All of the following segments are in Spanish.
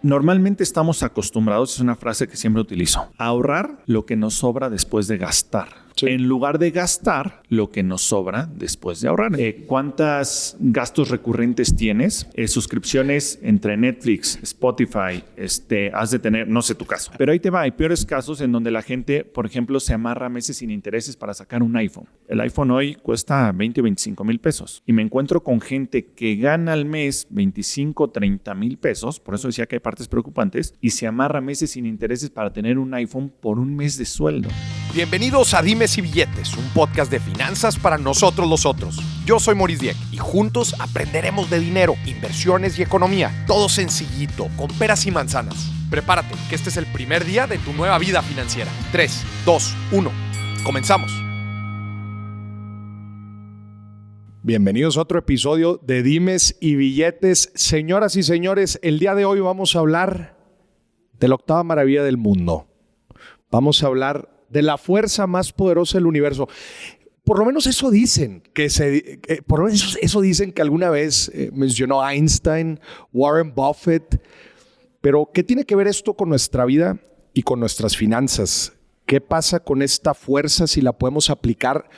Normalmente estamos acostumbrados, es una frase que siempre utilizo, a ahorrar lo que nos sobra después de gastar. Sí. En lugar de gastar lo que nos sobra después de ahorrar. ¿Cuántos gastos recurrentes tienes? Suscripciones entre Netflix, Spotify, has de tener, no sé tu caso. Pero ahí te va, hay peores casos en donde la gente, por ejemplo, se amarra meses sin intereses para sacar un iPhone. El iPhone hoy cuesta 20 o 25 mil pesos. Y me encuentro con gente que gana al mes 25, 30 mil pesos, por eso decía que hay partes preocupantes, y se amarra meses sin intereses para tener un iPhone por un mes de sueldo. Bienvenidos a Dimes y Billetes, un podcast de finanzas para nosotros los otros. Yo soy Maurice Dieck y juntos aprenderemos de dinero, inversiones y economía. Todo sencillito, con peras y manzanas. Prepárate, que este es el primer día de tu nueva vida financiera. 3, 2, 1. Comenzamos. Bienvenidos a otro episodio de Dimes y Billetes. Señoras y señores, el día de hoy vamos a hablar de la octava maravilla del mundo. Vamos a hablar de la fuerza más poderosa del universo. Por lo menos eso dicen, por lo menos eso dicen que alguna vez mencionó Einstein, Warren Buffett. Pero, ¿qué tiene que ver esto con nuestra vida y con nuestras finanzas? ¿Qué pasa con esta fuerza si la podemos aplicar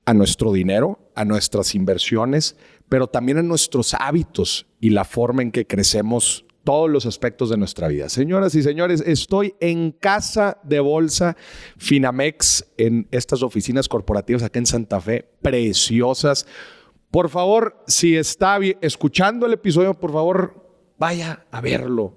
a nuestro dinero, a nuestras inversiones, pero también a nuestros hábitos y la forma en que crecemos todos los aspectos de nuestra vida? Señoras y señores, estoy en Casa de Bolsa Finamex, en estas oficinas corporativas acá en Santa Fe, preciosas. Por favor, si está escuchando el episodio, por favor, vaya a verlo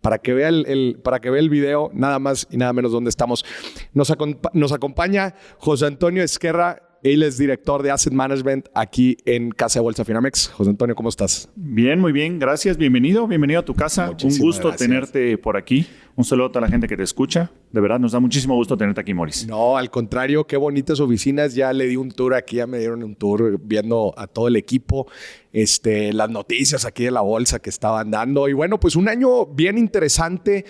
para que vea el video, nada más y nada menos donde estamos. Nos acompaña José Antonio Ezquerra. Él es director de Asset Management aquí en Casa de Bolsa Finamex. José Antonio, ¿cómo estás? Bien, muy bien. Gracias. Bienvenido a tu casa. Muchísimas un gusto gracias. Tenerte por aquí. Un saludo a toda la gente que te escucha. De verdad, nos da muchísimo gusto tenerte aquí, Maurice. No, al contrario, qué bonitas oficinas. Ya le di un tour aquí, ya me dieron un tour viendo a todo el equipo, las noticias aquí de la bolsa que estaban dando. Y bueno, pues un año bien interesante.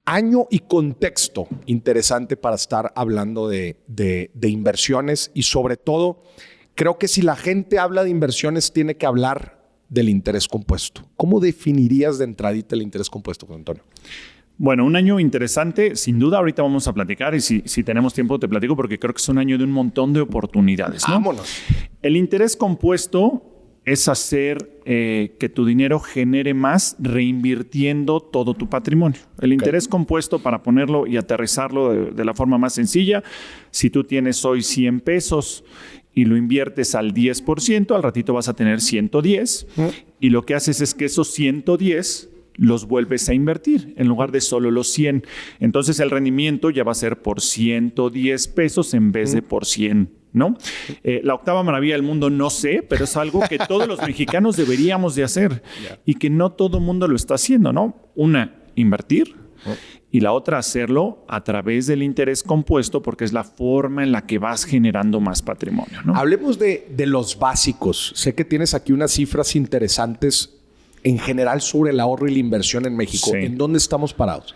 Año y contexto interesante para estar hablando de inversiones y sobre todo, creo que si la gente habla de inversiones tiene que hablar del interés compuesto. ¿Cómo definirías de entradita el interés compuesto, José Antonio? Bueno, un año interesante, sin duda. Ahorita vamos a platicar y si tenemos tiempo te platico porque creo que es un año de un montón de oportunidades, ¿no? Vámonos. El interés compuesto es hacer que tu dinero genere más reinvirtiendo todo tu patrimonio. El interés compuesto, para ponerlo y aterrizarlo de la forma más sencilla, si tú tienes hoy 100 pesos y lo inviertes al 10%, al ratito vas a tener 110 y lo que haces es que esos 110 los vuelves a invertir en lugar de solo los 100. Entonces el rendimiento ya va a ser por 110 pesos en vez de por 100. ¿No? La octava maravilla del mundo no sé, pero es algo que todos los mexicanos deberíamos de hacer y que no todo el mundo lo está haciendo, ¿no? Una, invertir y la otra, hacerlo a través del interés compuesto porque es la forma en la que vas generando más patrimonio, ¿no? Hablemos de los básicos. Sé que tienes aquí unas cifras interesantes en general sobre el ahorro y la inversión en México. Sí. ¿En dónde estamos parados?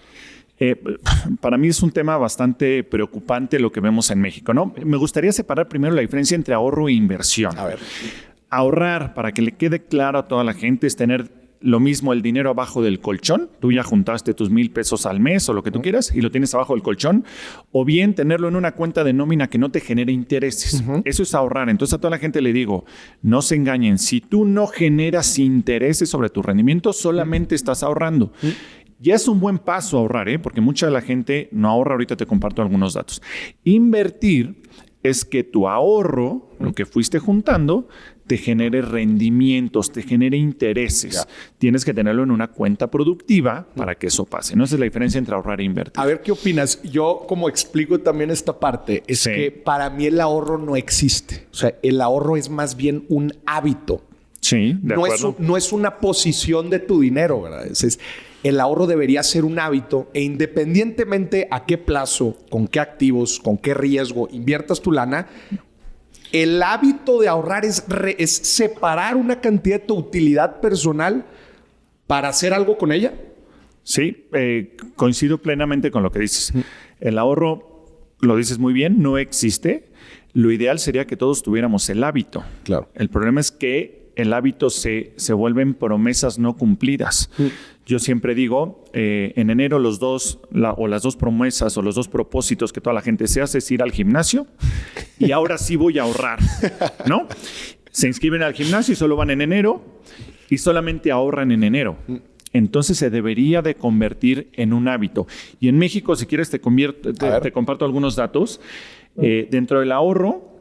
Para mí es un tema bastante preocupante lo que vemos en México, ¿no? Me gustaría separar primero la diferencia entre ahorro e inversión. A ver. Ahorrar, para que le quede claro a toda la gente, es tener lo mismo el dinero abajo del colchón. Tú ya juntaste tus 1,000 pesos al mes o lo que tú quieras y lo tienes abajo del colchón. O bien tenerlo en una cuenta de nómina que no te genere intereses. Eso es ahorrar. Entonces a toda la gente le digo, no se engañen. Si tú no generas intereses sobre tu rendimiento, solamente estás ahorrando. Ya es un buen paso ahorrar, porque mucha de la gente no ahorra. Ahorita te comparto algunos datos. Invertir es que tu ahorro, lo que fuiste juntando, te genere rendimientos, te genere intereses. Ya. Tienes que tenerlo en una cuenta productiva para que eso pase. ¿No? Esa es la diferencia entre ahorrar e invertir. A ver, ¿qué opinas? Yo, como explico también esta parte, es que para mí el ahorro no existe. O sea, el ahorro es más bien un hábito. Sí, de acuerdo. No es una posición de tu dinero, ¿verdad? El ahorro debería ser un hábito e independientemente a qué plazo, con qué activos, con qué riesgo inviertas tu lana, el hábito de ahorrar es separar una cantidad de tu utilidad personal para hacer algo con ella. Sí, coincido plenamente con lo que dices. El ahorro, lo dices muy bien, no existe. Lo ideal sería que todos tuviéramos el hábito. Claro. El problema es que el hábito se vuelven promesas no cumplidas. Yo siempre digo, en enero las dos promesas o los dos propósitos que toda la gente se hace es ir al gimnasio y ahora sí voy a ahorrar, ¿no? Se inscriben al gimnasio y solo van en enero y solamente ahorran en enero. Entonces se debería de convertir en un hábito. Y en México, si quieres, te comparto algunos datos. Dentro del ahorro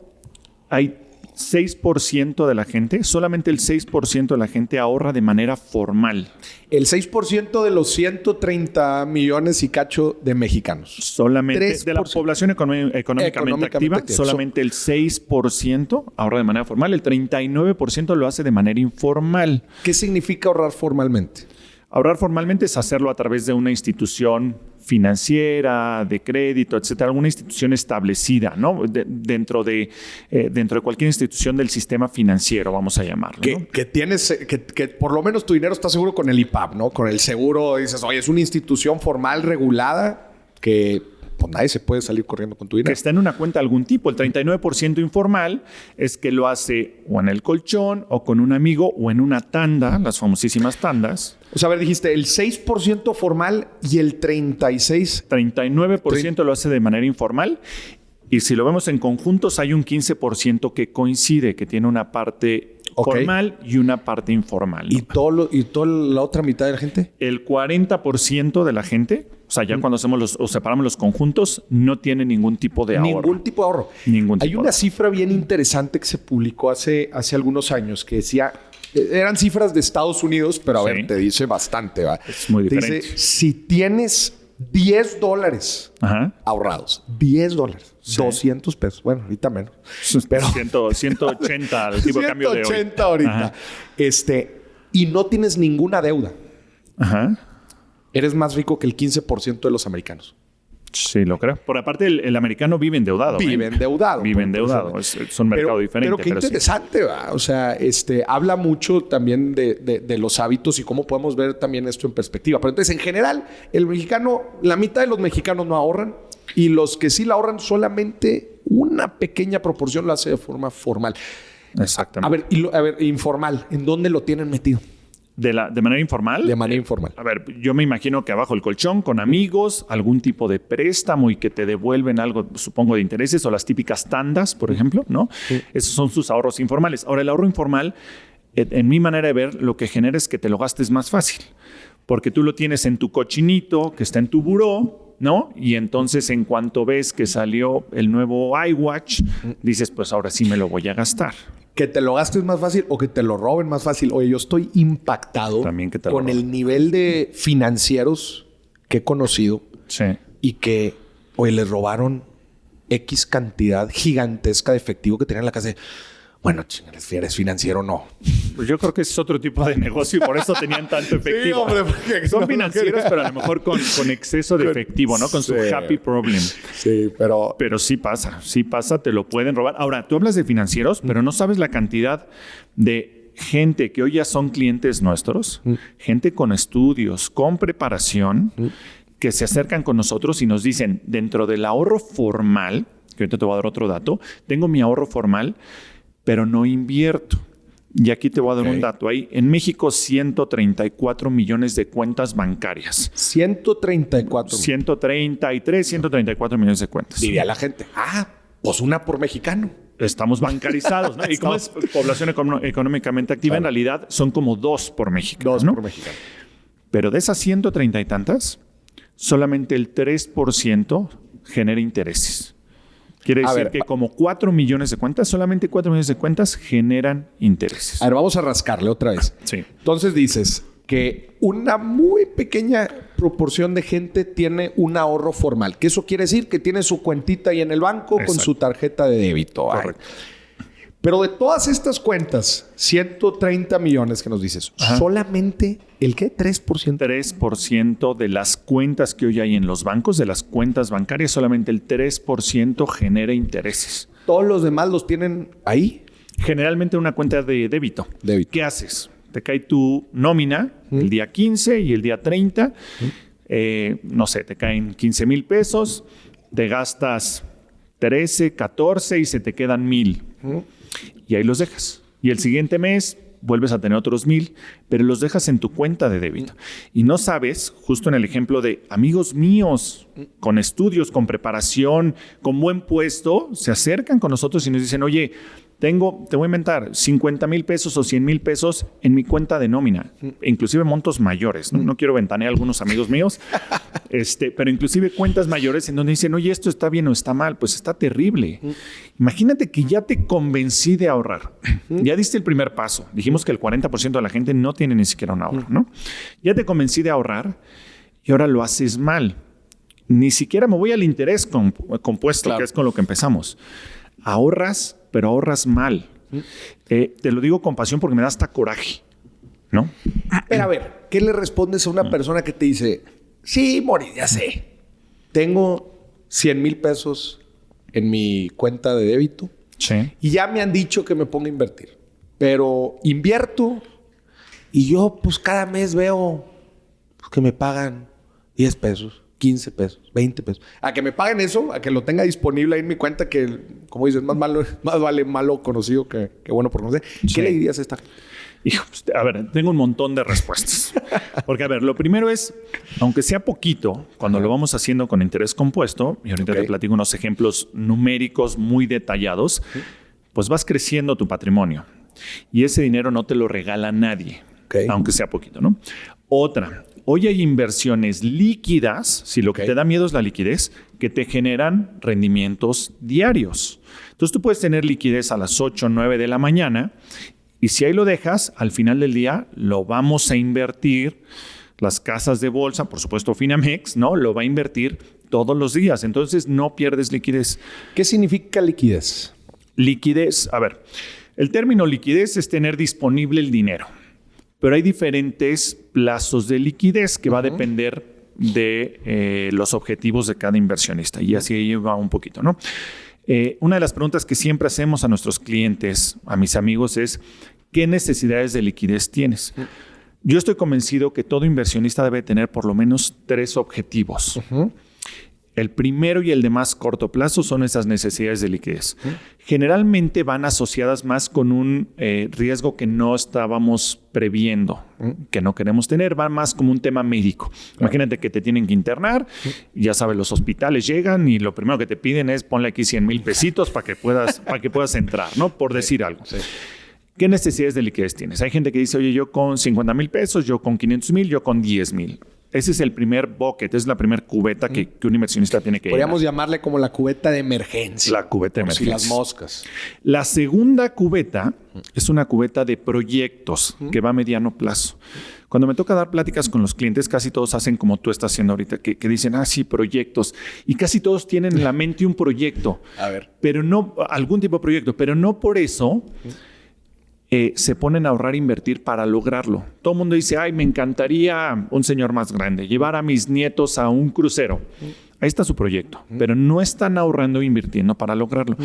hay 6% de la gente, solamente el 6% de la gente ahorra de manera formal. El 6% de los 130 millones y cacho de mexicanos. Solamente 3%. De la población económicamente activa, solamente el 6% ahorra de manera formal, el 39% lo hace de manera informal. ¿Qué significa ahorrar formalmente? Ahorrar formalmente es hacerlo a través de una institución financiera, de crédito, etcétera, alguna institución establecida, ¿no? Dentro de cualquier institución del sistema financiero, vamos a llamarlo. ¿No? Que por lo menos tu dinero está seguro con el IPAB, ¿no? Con el seguro, dices, oye, es una institución formal, regulada, que pues nadie se puede salir corriendo con tu dinero. Que está en una cuenta de algún tipo. El 39% informal es que lo hace o en el colchón, o con un amigo, o en una tanda, las famosísimas tandas. O sea, a ver, dijiste el 6% formal y el 39% lo hace de manera informal. Y si lo vemos en conjuntos, hay un 15% que coincide, que tiene una parte formal y una parte informal, ¿no? ¿Y toda la otra mitad de la gente? El 40% de la gente, o sea, ya cuando separamos los conjuntos, no tiene ningún tipo de ahorro. Ningún tipo de ahorro. Hay una cifra bien interesante que se publicó hace algunos años que decía... Eran cifras de Estados Unidos, pero a ver, te dice bastante, ¿va? Es muy diferente. Dice, si tienes $10 ahorrados, $10, sí. $200, bueno, ahorita menos. Pero 180 el tipo de cambio de hoy. 180 ahorita. Y no tienes ninguna deuda. Eres más rico que el 15% de los americanos. Sí, lo creo. Por aparte, el americano vive endeudado. Vive endeudado. Es un mercado diferente. Pero qué interesante, ¿va? O sea, habla mucho también de los hábitos y cómo podemos ver también esto en perspectiva. Pero entonces, en general, la mitad de los mexicanos no ahorran y los que sí la ahorran, solamente una pequeña proporción lo hace de forma formal. Exactamente. A ver, informal, ¿en dónde lo tienen metido? ¿De manera informal? De manera informal. A ver, yo me imagino que abajo el colchón, con amigos, algún tipo de préstamo y que te devuelven algo, supongo, de intereses, o las típicas tandas, por ejemplo, ¿no? Sí. Esos son sus ahorros informales. Ahora, el ahorro informal, en mi manera de ver, lo que genera es que te lo gastes más fácil. Porque tú lo tienes en tu cochinito, que está en tu buró, ¿no? Y entonces, en cuanto ves que salió el nuevo iWatch, dices, pues ahora sí me lo voy a gastar. Que te lo gastes más fácil o que te lo roben más fácil. Oye, yo estoy impactado con el nivel de financieros que he conocido. Sí. Y que, oye, les robaron X cantidad gigantesca de efectivo que tenían en la casa. Bueno, eres financiero, no. Pues yo creo que es otro tipo de negocio y por eso tenían tanto efectivo. Sí, hombre, porque son financieros, pero a lo mejor con exceso de efectivo, ¿no? Con su happy problem. Sí, pero... Pero sí pasa, te lo pueden robar. Ahora, tú hablas de financieros, pero no sabes la cantidad de gente que hoy ya son clientes nuestros, gente con estudios, con preparación, que se acercan con nosotros y nos dicen, dentro del ahorro formal, que ahorita te voy a dar otro dato, tengo mi ahorro formal, pero no invierto. Y aquí te voy a dar un dato. Hay en México 134 millones de cuentas bancarias. 134. 134 millones de cuentas. Diría la gente, pues una por mexicano. Estamos bancarizados, ¿no? Y como es población económicamente activa, en realidad son como 2 por mexicano. 2 por mexicano. Pero de esas 130 y tantas, solamente el 3% genera intereses. Quiere decir que como 4 millones de cuentas, solamente 4 millones de cuentas generan intereses. A ver, vamos a rascarle otra vez. Sí. Entonces dices que una muy pequeña proporción de gente tiene un ahorro formal. ¿Qué eso quiere decir? Que tiene su cuentita ahí en el banco. Exacto. Con su tarjeta de débito. Correcto. Pero de todas estas cuentas, 130 millones que nos dices, solamente ¿el qué? 3%. 3% de las cuentas que hoy hay en los bancos, de las cuentas bancarias, solamente el 3% genera intereses. ¿Todos los demás los tienen ahí? Generalmente una cuenta de débito. ¿Qué haces? Te cae tu nómina el día 15 y el día 30. No sé, te caen 15,000 pesos, te gastas 13, 14 y se te quedan 1,000. Y ahí los dejas. Y el siguiente mes vuelves a tener otros 1,000, pero los dejas en tu cuenta de débito. Y no sabes, justo en el ejemplo de amigos míos, con estudios, con preparación, con buen puesto, se acercan con nosotros y nos dicen, oye, te voy a inventar 50,000 pesos o 100,000 pesos en mi cuenta de nómina, inclusive montos mayores. No quiero ventanear a algunos amigos míos, pero inclusive cuentas mayores en donde dicen, oye, esto está bien o está mal. Pues está terrible. Imagínate que ya te convencí de ahorrar. Ya diste el primer paso. Dijimos que el 40% de la gente no tiene ni siquiera un ahorro, ¿no? Ya te convencí de ahorrar y ahora lo haces mal. Ni siquiera me voy al interés compuesto, claro, que es con lo que empezamos. Ahorras, pero ahorras mal. Te lo digo con pasión porque me da hasta coraje, ¿no? Pero a ver, ¿qué le respondes a una persona que te dice, sí, Mori, ya sé, tengo 100,000 pesos en mi cuenta de débito, sí, y ya me han dicho que me ponga a invertir, pero invierto y yo pues cada mes veo que me pagan 10 pesos, 15 pesos, 20 pesos. A que me paguen eso, a que lo tenga disponible ahí en mi cuenta, que, como dices, más vale malo conocido que bueno por conocer. Sí. ¿Qué le dirías a esta? Hijo, a ver, tengo un montón de respuestas. Porque, a ver, lo primero es, aunque sea poquito, cuando lo vamos haciendo con interés compuesto, y ahorita te platico unos ejemplos numéricos muy detallados, pues vas creciendo tu patrimonio. Y ese dinero no te lo regala nadie, aunque sea poquito, ¿no? Otra, hoy hay inversiones líquidas, si lo que te da miedo es la liquidez, que te generan rendimientos diarios. Entonces tú puedes tener liquidez a las 8 o 9 de la mañana y si ahí lo dejas, al final del día lo vamos a invertir. Las casas de bolsa, por supuesto Finamex, ¿no? Lo va a invertir todos los días. Entonces no pierdes liquidez. ¿Qué significa liquidez? Liquidez, a ver, el término liquidez es tener disponible el dinero. Pero hay diferentes plazos de liquidez que va a depender de los objetivos de cada inversionista. Y así va un poquito, ¿no? Una de las preguntas que siempre hacemos a nuestros clientes, a mis amigos, es ¿qué necesidades de liquidez tienes? Yo estoy convencido que todo inversionista debe tener por lo menos 3 objetivos. El primero y el de más corto plazo son esas necesidades de liquidez. Generalmente van asociadas más con un riesgo que no estábamos previendo, que no queremos tener. Va más como un tema médico. Imagínate que te tienen que internar. Ya sabes, los hospitales llegan y lo primero que te piden es ponle aquí 100,000 pesitos para que puedas entrar, ¿no? Por decir algo. Sí. ¿Qué necesidades de liquidez tienes? Hay gente que dice, oye, yo con 50,000 pesos, yo con 500,000, yo con 10,000. Ese es el primer bucket, es la primera cubeta que un inversionista tiene que Podríamos llamarle como la cubeta de emergencia. La cubeta de emergencia. Si las moscas. La segunda cubeta es una cubeta de proyectos que va a mediano plazo. Cuando me toca dar pláticas con los clientes, casi todos hacen como tú estás haciendo ahorita, que dicen, sí, proyectos. Y casi todos tienen en la mente un proyecto. A ver. Pero no, algún tipo de proyecto, pero no por eso se ponen a ahorrar e invertir para lograrlo. Todo el mundo dice, me encantaría un señor más grande, llevar a mis nietos a un crucero. Ahí está su proyecto, pero no están ahorrando e invirtiendo para lograrlo.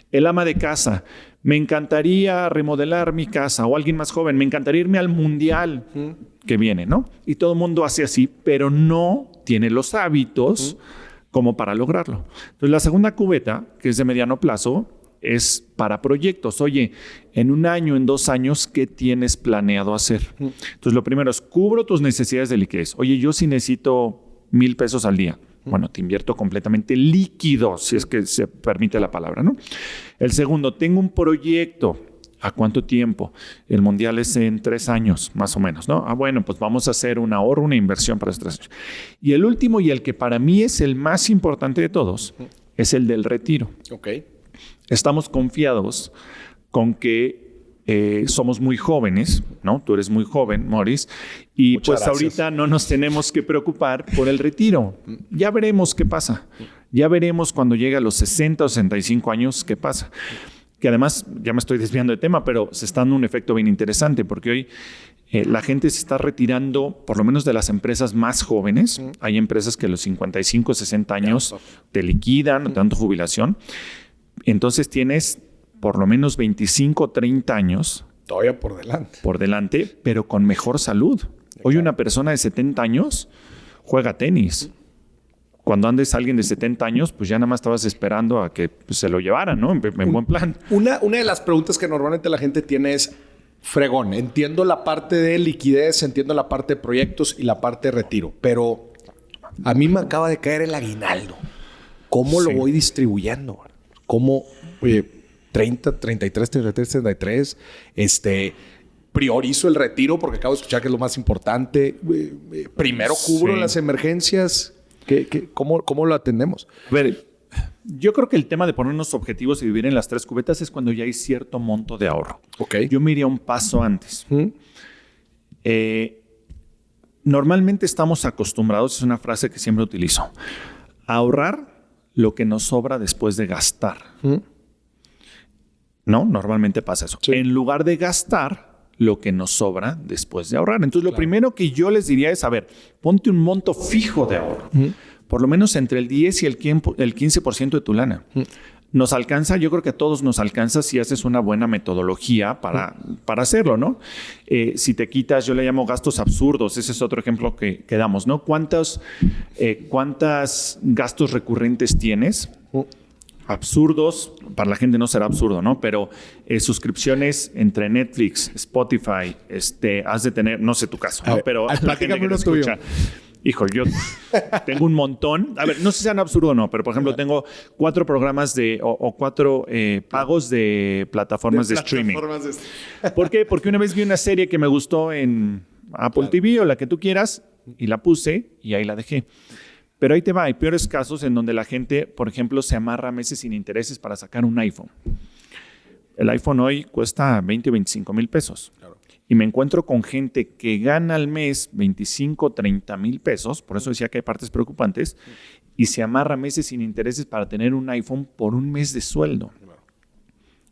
El ama de casa, me encantaría remodelar mi casa, o alguien más joven, me encantaría irme al mundial que viene, ¿no? Y todo el mundo hace así, pero no tiene los hábitos como para lograrlo. Entonces, la segunda cubeta, que es de mediano plazo, es para proyectos. Oye, en 1 año, en 2 años, ¿qué tienes planeado hacer? Entonces, lo primero es, cubro tus necesidades de liquidez. Oye, yo sí necesito 1,000 pesos al día. Bueno, te invierto completamente líquido, si es que se permite la palabra, ¿no? El segundo, tengo un proyecto. ¿A cuánto tiempo? El mundial es en 3 años, más o menos, ¿no? Bueno, pues vamos a hacer un ahorro, una inversión para esos 3 años. Y el último, y el que para mí es el más importante de todos, es el del retiro. Estamos confiados con que somos muy jóvenes, ¿no? Tú eres muy joven, Moris, y muchas gracias. Ahorita no nos tenemos que preocupar por el retiro. Ya veremos qué pasa. Ya veremos cuando llegue a los 60 o 65 años qué pasa. Que además, ya me estoy desviando de tema, pero se está dando un efecto bien interesante porque hoy la gente se está retirando, por lo menos de las empresas más jóvenes. Hay empresas que a los 55, 60 años te liquidan, te dan tu jubilación. Entonces tienes por lo menos 25, 30 años. Todavía por delante. Por delante, pero con mejor salud. Hoy una persona de 70 años juega tenis. Cuando andes alguien de 70 años, pues ya nada más estabas esperando a que se lo llevaran, ¿no? En buen plan. Una de las preguntas que normalmente la gente tiene es, Fregón. Entiendo la parte de liquidez, entiendo la parte de proyectos y la parte de retiro. Pero a mí me acaba de caer el aguinaldo. ¿Cómo lo voy distribuyendo? ¿Cómo, oye, 30, 33, 33, 33? Priorizo el retiro porque acabo de escuchar que es lo más importante. Primero cubro las emergencias. ¿Cómo lo atendemos? A ver, yo creo que el tema de ponernos objetivos y vivir en las 3 cubetas es cuando ya hay cierto monto de ahorro. Okay. Yo me iría un paso antes. Normalmente estamos acostumbrados, es una frase que siempre utilizo, a ahorrar lo que nos sobra después de gastar. ¿No? Normalmente pasa eso. Sí. En lugar de gastar lo que nos sobra después de ahorrar. Entonces, lo primero que yo les diría es, a ver, ponte un monto fijo de ahorro. Por lo menos entre el 10 y el 15% de tu lana. Nos alcanza, yo creo que a todos nos alcanza si haces una buena metodología para hacerlo, ¿no? Si te quitas, yo le llamo gastos absurdos, ese es otro ejemplo que damos, ¿no? ¿Cuántos gastos recurrentes tienes? Absurdos, para la gente no será absurdo, ¿no? Pero suscripciones entre Netflix, Spotify, has de tener, no sé tu caso, ¿no? Pero la gente que te escucha, hijo, yo tengo un montón. A ver, no sé si sean absurdo o no, pero por ejemplo tengo 4 programas o 4 pagos de plataformas de streaming. ¿Por qué? Porque una vez vi una serie que me gustó en Apple TV o la que tú quieras y la puse y ahí la dejé. Pero ahí te va, hay peores casos en donde la gente, por ejemplo, se amarra meses sin intereses para sacar un iPhone. El iPhone hoy cuesta 20 o 25 mil pesos. Claro. Y me encuentro con gente que gana al mes 25 o 30 mil pesos, por eso decía que hay partes preocupantes, y se amarra meses sin intereses para tener un iPhone por un mes de sueldo. Claro.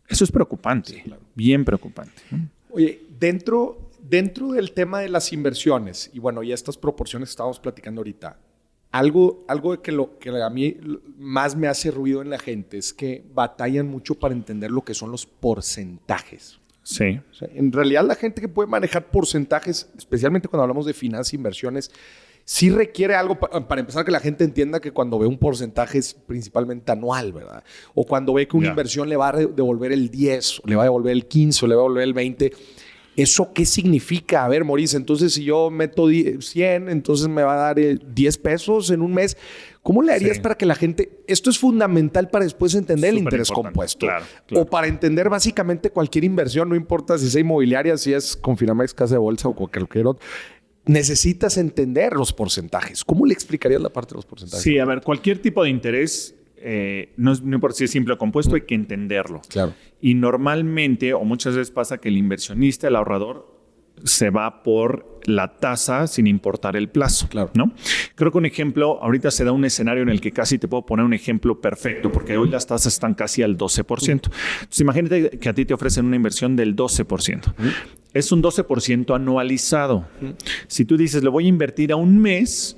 Eso es preocupante, sí, claro. Bien preocupante. Oye, dentro del tema de las inversiones, y bueno, ya estas proporciones que estábamos platicando ahorita, algo que a mí más me hace ruido en la gente es que batallan mucho para entender lo que son los porcentajes. Sí. O sea, en realidad la gente que puede manejar porcentajes, especialmente cuando hablamos de finanzas e inversiones, sí requiere algo para empezar que la gente entienda que cuando ve un porcentaje es principalmente anual, ¿verdad? O cuando ve que una inversión le va a devolver el 10, o le va a devolver el 15, o le va a devolver el 20. ¿Eso qué significa? A ver, Maurice, entonces si yo meto 100, entonces me va a dar 10 pesos en un mes. ¿Cómo le harías para que la gente... Esto es fundamental para después entender el interés compuesto. Claro. O para entender básicamente cualquier inversión, no importa si es inmobiliaria, si es Confinamex, casa de bolsa o cualquier otro. Necesitas entender los porcentajes. ¿Cómo le explicarías la parte de los porcentajes? Sí, a ver, cualquier tipo de interés... no importa si es simple o compuesto, hay que entenderlo. Claro. Y normalmente, o muchas veces pasa que el inversionista, el ahorrador, se va por la tasa sin importar el plazo. Claro. ¿No? Creo que un ejemplo, ahorita se da un escenario en el que casi te puedo poner un ejemplo perfecto, porque hoy las tasas están casi al 12%. Entonces, imagínate que a ti te ofrecen una inversión del 12%. Es un 12% anualizado. Si tú dices, lo voy a invertir a un mes,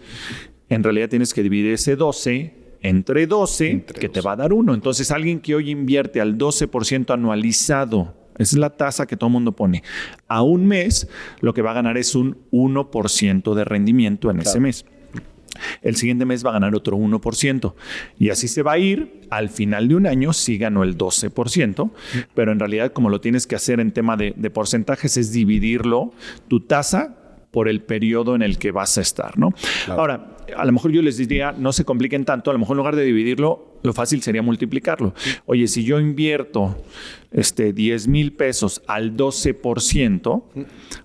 en realidad tienes que dividir ese 12 entre 12, que te va a dar 1. Entonces, alguien que hoy invierte al 12% anualizado, esa es la tasa que todo el mundo pone, a un mes, lo que va a ganar es un 1% de rendimiento en ese mes. El siguiente mes va a ganar otro 1%. Y así se va a ir. Al final de un año sí ganó el 12%, pero en realidad como lo tienes que hacer en tema de porcentajes es dividirlo, tu tasa, por el periodo en el que vas a estar, ¿no? Claro. Ahora, a lo mejor yo les diría, no se compliquen tanto, a lo mejor en lugar de dividirlo, lo fácil sería multiplicarlo. Oye, si yo invierto 10 mil pesos al 12%,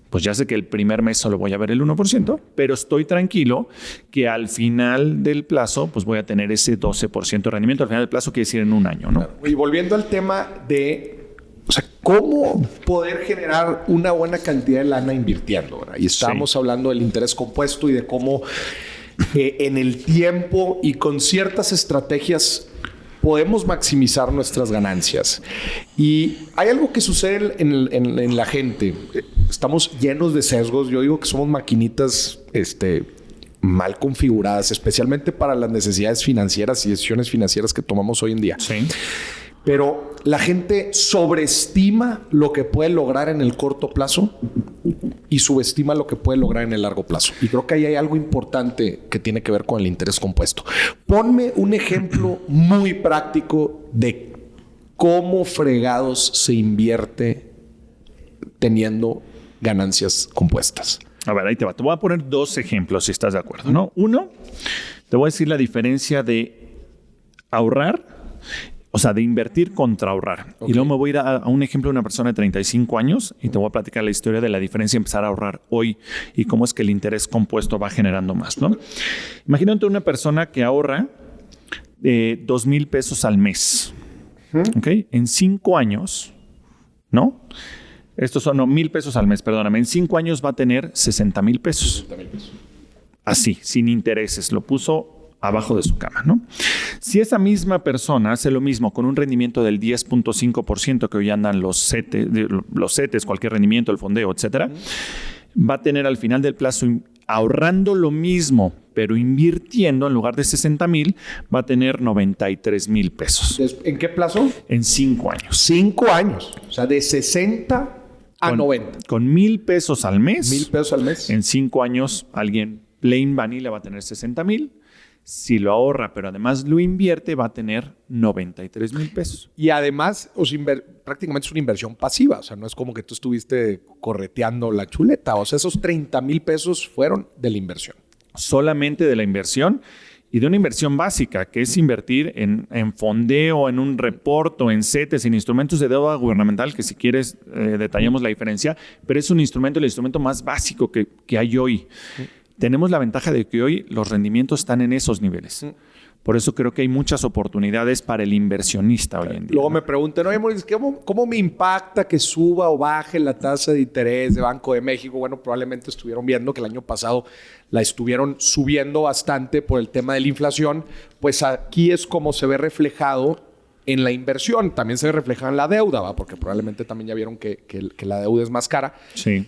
pues ya sé que el primer mes solo voy a ver el 1%, pero estoy tranquilo que al final del plazo, pues voy a tener ese 12% de rendimiento. Al final del plazo quiere decir en un año, ¿no? Claro. Y volviendo al tema de... O sea, ¿cómo poder generar una buena cantidad de lana invirtiendo, ¿verdad? Y estábamos hablando del interés compuesto y de cómo en el tiempo y con ciertas estrategias podemos maximizar nuestras ganancias. Y hay algo que sucede en la gente. Estamos llenos de sesgos. Yo digo que somos maquinitas mal configuradas, especialmente para las necesidades financieras y decisiones financieras que tomamos hoy en día. Sí. Pero la gente sobreestima lo que puede lograr en el corto plazo y subestima lo que puede lograr en el largo plazo. Y creo que ahí hay algo importante que tiene que ver con el interés compuesto. Ponme un ejemplo muy práctico de cómo fregados se invierte teniendo ganancias compuestas. A ver, ahí te va. Te voy a poner 2 ejemplos, si estás de acuerdo, ¿no? Uno, te voy a decir la diferencia de ahorrar, o sea, de invertir contra ahorrar. Okay. Y luego me voy a ir a un ejemplo de una persona de 35 años y te voy a platicar la historia de la diferencia de empezar a ahorrar hoy y cómo es que el interés compuesto va generando más, ¿no? Imagínate una persona que ahorra 2,000 pesos al mes. ¿Ok? En 5 años, ¿no? Estos son 1,000 pesos al mes, perdóname. En 5 años va a tener 60,000 pesos. 60,000 pesos. Así, sin intereses. Lo puso abajo de su cama, ¿no? Si esa misma persona hace lo mismo con un rendimiento del 10.5%, que hoy andan los CETES, cualquier rendimiento, el fondeo, etcétera, va a tener al final del plazo, ahorrando lo mismo, pero invirtiendo, en lugar de 60,000, va a tener 93,000 pesos. ¿En qué plazo? En 5 años. 5 años. O sea, de 60 a 90. Con 1,000 pesos al mes. 1,000 pesos al mes. En 5 años, alguien plain vanilla va a tener 60,000. Si lo ahorra, pero además lo invierte, va a tener 93,000 pesos. Y además, prácticamente es una inversión pasiva. O sea, no es como que tú estuviste correteando la chuleta. O sea, esos 30,000 pesos fueron de la inversión. Solamente de la inversión y de una inversión básica, que es invertir en fondeo, en un reporto, en CETES, en instrumentos de deuda gubernamental, que si quieres detallamos la diferencia, pero es un instrumento, el instrumento más básico que hay hoy. Tenemos la ventaja de que hoy los rendimientos están en esos niveles. Por eso creo que hay muchas oportunidades para el inversionista hoy en día. Luego me preguntan, oye, Mauricio, ¿cómo me impacta que suba o baje la tasa de interés de Banco de México? Bueno, probablemente estuvieron viendo que el año pasado la estuvieron subiendo bastante por el tema de la inflación. Pues aquí es como se ve reflejado en la inversión. También se ve reflejado en la deuda, ¿va? Porque probablemente también ya vieron que la deuda es más cara. Sí.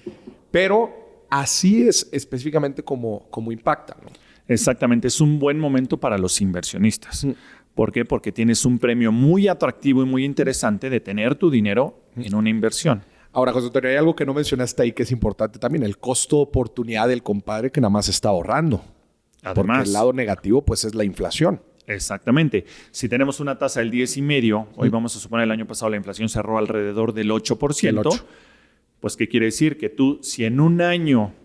Pero así es específicamente como impacta, ¿no? Exactamente. Es un buen momento para los inversionistas. ¿Por qué? Porque tienes un premio muy atractivo y muy interesante de tener tu dinero en una inversión. Ahora, José Antonio, hay algo que no mencionaste ahí que es importante también. El costo de oportunidad del compadre que nada más está ahorrando. Además, porque el lado negativo, pues, es la inflación. Exactamente. Si tenemos una tasa del 10,5, hoy vamos a suponer el año pasado la inflación cerró alrededor del 8%. El 8%. Pues, ¿qué quiere decir? Que tú, si en un año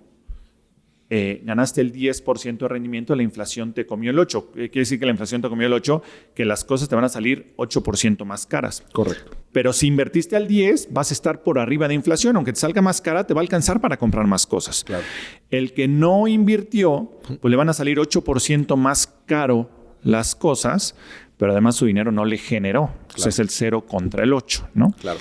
ganaste el 10% de rendimiento, la inflación te comió el 8%. ¿Qué quiere decir que la inflación te comió el 8%? Que las cosas te van a salir 8% más caras. Correcto. Pero si invertiste al 10%, vas a estar por arriba de inflación. Aunque te salga más cara, te va a alcanzar para comprar más cosas. Claro. El que no invirtió, pues le van a salir 8% más caro las cosas, pero además su dinero no le generó. Claro. O sea, es el 0 contra el 8, ¿no? Claro.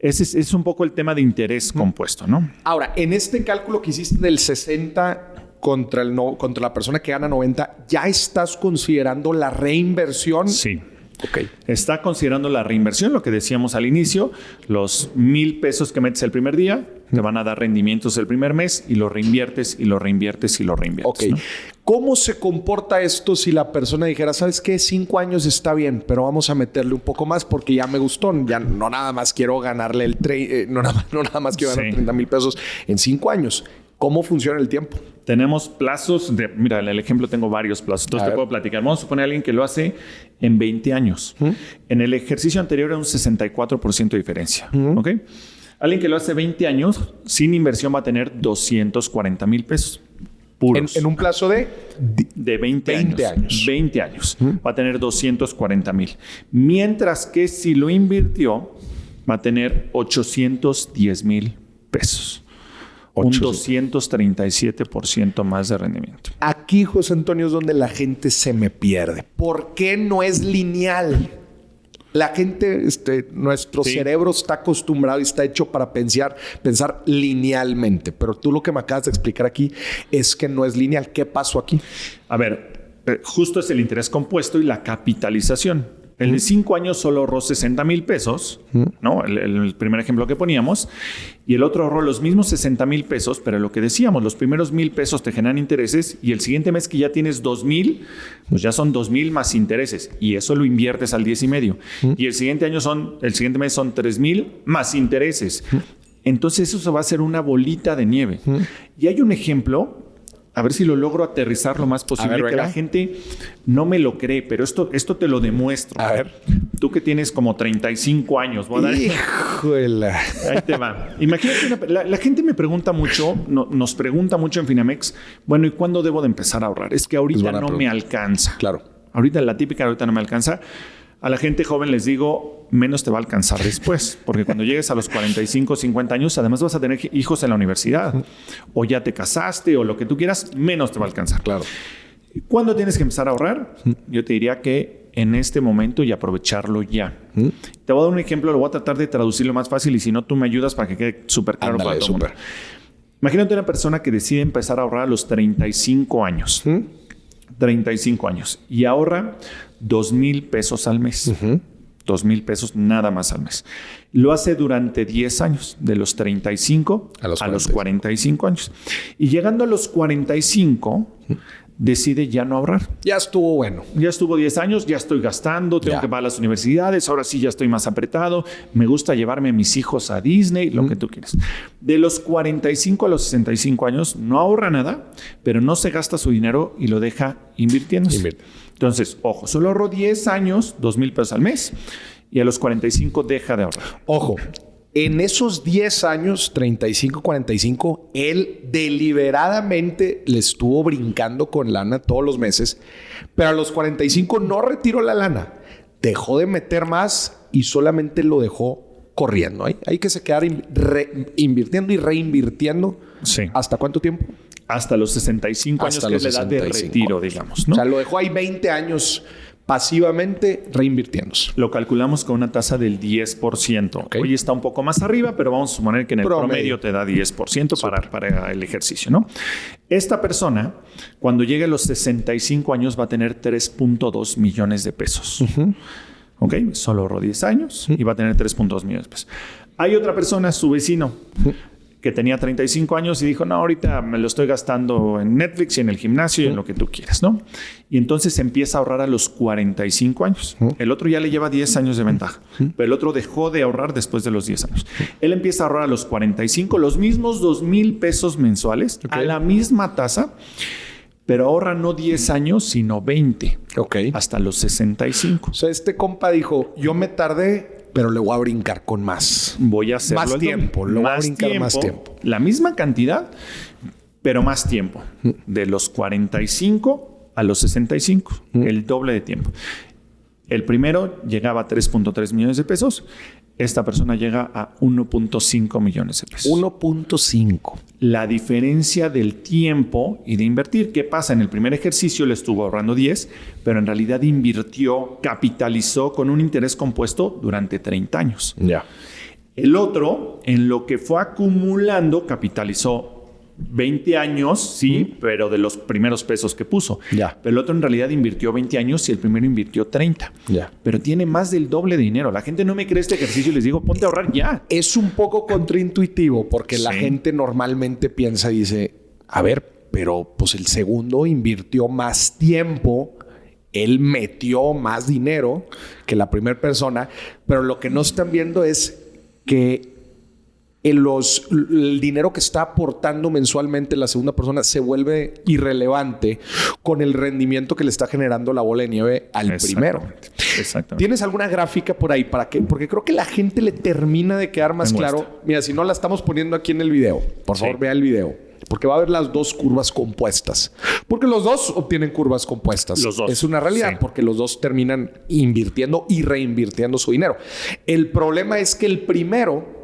Ese es un poco el tema de interés compuesto, ¿no? Ahora, en este cálculo que hiciste del 60 contra la persona que gana 90, ¿ya estás considerando la reinversión? Sí. Ok. Está considerando la reinversión, lo que decíamos al inicio, los 1,000 pesos que metes el primer día, te van a dar rendimientos el primer mes y lo reinviertes y lo reinviertes y lo reinviertes. Ok. ¿No? ¿Cómo se comporta esto si la persona dijera, ¿sabes qué? 5 años está bien, pero vamos a meterle un poco más porque ya me gustó. Ya no nada más quiero ganarle no nada más quiero ganar 30,000 pesos en 5 años. ¿Cómo funciona el tiempo? Tenemos plazos mira, en el ejemplo tengo varios plazos. Entonces te puedo platicar. Vamos a suponer a alguien que lo hace en 20 años. En el ejercicio anterior era un 64% de diferencia. ¿Ok? Alguien que lo hace 20 años, sin inversión va a tener 240,000 pesos. Puros. En un plazo de 20 años. 20 años. Va a tener 240,000. Mientras que si lo invirtió, va a tener 810,000 pesos. Un 237% más de rendimiento. Aquí, José Antonio, es donde la gente se me pierde. ¿Por qué no es lineal? La gente, nuestro cerebro está acostumbrado y está hecho para pensar linealmente. Pero tú lo que me acabas de explicar aquí es que no es lineal. ¿Qué pasó aquí? A ver, justo es el interés compuesto y la capitalización. El de 5 años solo ahorró 60,000 pesos, ¿no? El primer ejemplo que poníamos. Y el otro ahorró los mismos 60,000 pesos, pero lo que decíamos, los primeros 1,000 pesos te generan intereses y el siguiente mes que ya tienes 2,000, pues ya son 2,000 más intereses. Y eso lo inviertes al 10,5. Y el siguiente mes son 3,000 más intereses. Entonces eso se va a hacer una bolita de nieve. Y hay un ejemplo a ver si lo logro aterrizar lo más posible. A ver, que la gente no me lo cree, pero esto te lo demuestro. A ver. Tú que tienes como 35 años. Voy a dar... Híjole. Ahí te va. Imagínate, la gente me pregunta mucho, nos pregunta mucho en Finamex, bueno, ¿y cuándo debo de empezar a ahorrar? Es que ahorita no me alcanza. Claro. Ahorita no me alcanza. A la gente joven les digo, menos te va a alcanzar después, porque cuando llegues a los 45, 50 años, además vas a tener hijos en la universidad, o ya te casaste, o lo que tú quieras, menos te va a alcanzar. Claro. ¿Cuándo tienes que empezar a ahorrar? Yo te diría que en este momento y aprovecharlo ya. Te voy a dar un ejemplo, lo voy a tratar de traducirlo más fácil y si no, tú me ayudas para que quede súper claro para todo el mundo. Imagínate una persona que decide empezar a ahorrar a los 35 años. 35 años y ahorra 2,000 pesos al mes. 2,000 pesos nada más al mes. Lo hace durante 10 años, de los 35 a los 45 años. Y llegando a los 45, decide ya no ahorrar. Ya estuvo bueno. Ya estuvo 10 años, ya estoy gastando, tengo que pagar a las universidades, ahora sí ya estoy más apretado, me gusta llevarme a mis hijos a Disney, lo que tú quieras. De los 45 a los 65 años no ahorra nada, pero no se gasta su dinero y lo deja invirtiéndose. Entonces, ojo, solo ahorró 10 años, 2,000 pesos al mes, y a los 45 deja de ahorrar. Ojo. En esos 10 años, 35, 45, él deliberadamente le estuvo brincando con lana todos los meses, pero a los 45 no retiró la lana. Dejó de meter más y solamente lo dejó corriendo. Hay que se quedar invirtiendo y reinvirtiendo. Sí. ¿Hasta cuánto tiempo? Hasta los 65 años, que es la edad de retiro, digamos, ¿no? O sea, lo dejó ahí 20 años pasivamente reinvirtiéndose. Lo calculamos con una tasa del 10%. Okay. Hoy está un poco más arriba, pero vamos a suponer que en el promedio te da 10% para el ejercicio, ¿no? Esta persona, cuando llegue a los 65 años, va a tener 3.2 millones de pesos. ¿Ok? Solo ahorró 10 años y va a tener 3.2 millones de pesos. Hay otra persona, su vecino, que tenía 35 años y dijo, no, ahorita me lo estoy gastando en Netflix y en el gimnasio y en lo que tú quieras, ¿no? Y entonces empieza a ahorrar a los 45 años. El otro ya le lleva 10 años de ventaja, pero el otro dejó de ahorrar después de los 10 años. Él empieza a ahorrar a los 45, los mismos 2,000 pesos mensuales, a la misma tasa, pero ahorra no 10 años, sino 20. Hasta los 65. O sea, este compa dijo, yo me tardé, pero le voy a brincar con más. Voy a hacerlo más tiempo. Lo voy a brincar más tiempo. La misma cantidad, pero más tiempo. De los 45 a los 65. El doble de tiempo. El primero llegaba a 3.3 millones de pesos. Esta persona llega a 1.5 millones de pesos. 1.5. La diferencia del tiempo y de invertir. ¿Qué pasa? En el primer ejercicio le estuvo ahorrando 10, pero en realidad invirtió, capitalizó con un interés compuesto durante 30 años. Ya. El otro, en lo que fue acumulando, capitalizó 20 años, sí, pero de los primeros pesos que puso. Ya. Pero el otro en realidad invirtió 20 años y el primero invirtió 30. Ya. Pero tiene más del doble de dinero. La gente no me cree este ejercicio y les digo, ponte a ahorrar ya. Es un poco contraintuitivo porque la gente normalmente piensa y dice, a ver, pero pues el segundo invirtió más tiempo, él metió más dinero que la primera persona, pero lo que no están viendo es que el dinero que está aportando mensualmente la segunda persona se vuelve irrelevante con el rendimiento que le está generando la bola de nieve al primero. Exactamente. ¿Tienes alguna gráfica por ahí para que? Porque creo que la gente le termina de quedar más claro. Mira, si no la estamos poniendo aquí en el video, por favor, vea el video. Porque va a haber las dos curvas compuestas. Porque los dos obtienen curvas compuestas. Los dos. Es una realidad porque los dos terminan invirtiendo y reinvirtiendo su dinero. El problema es que el primero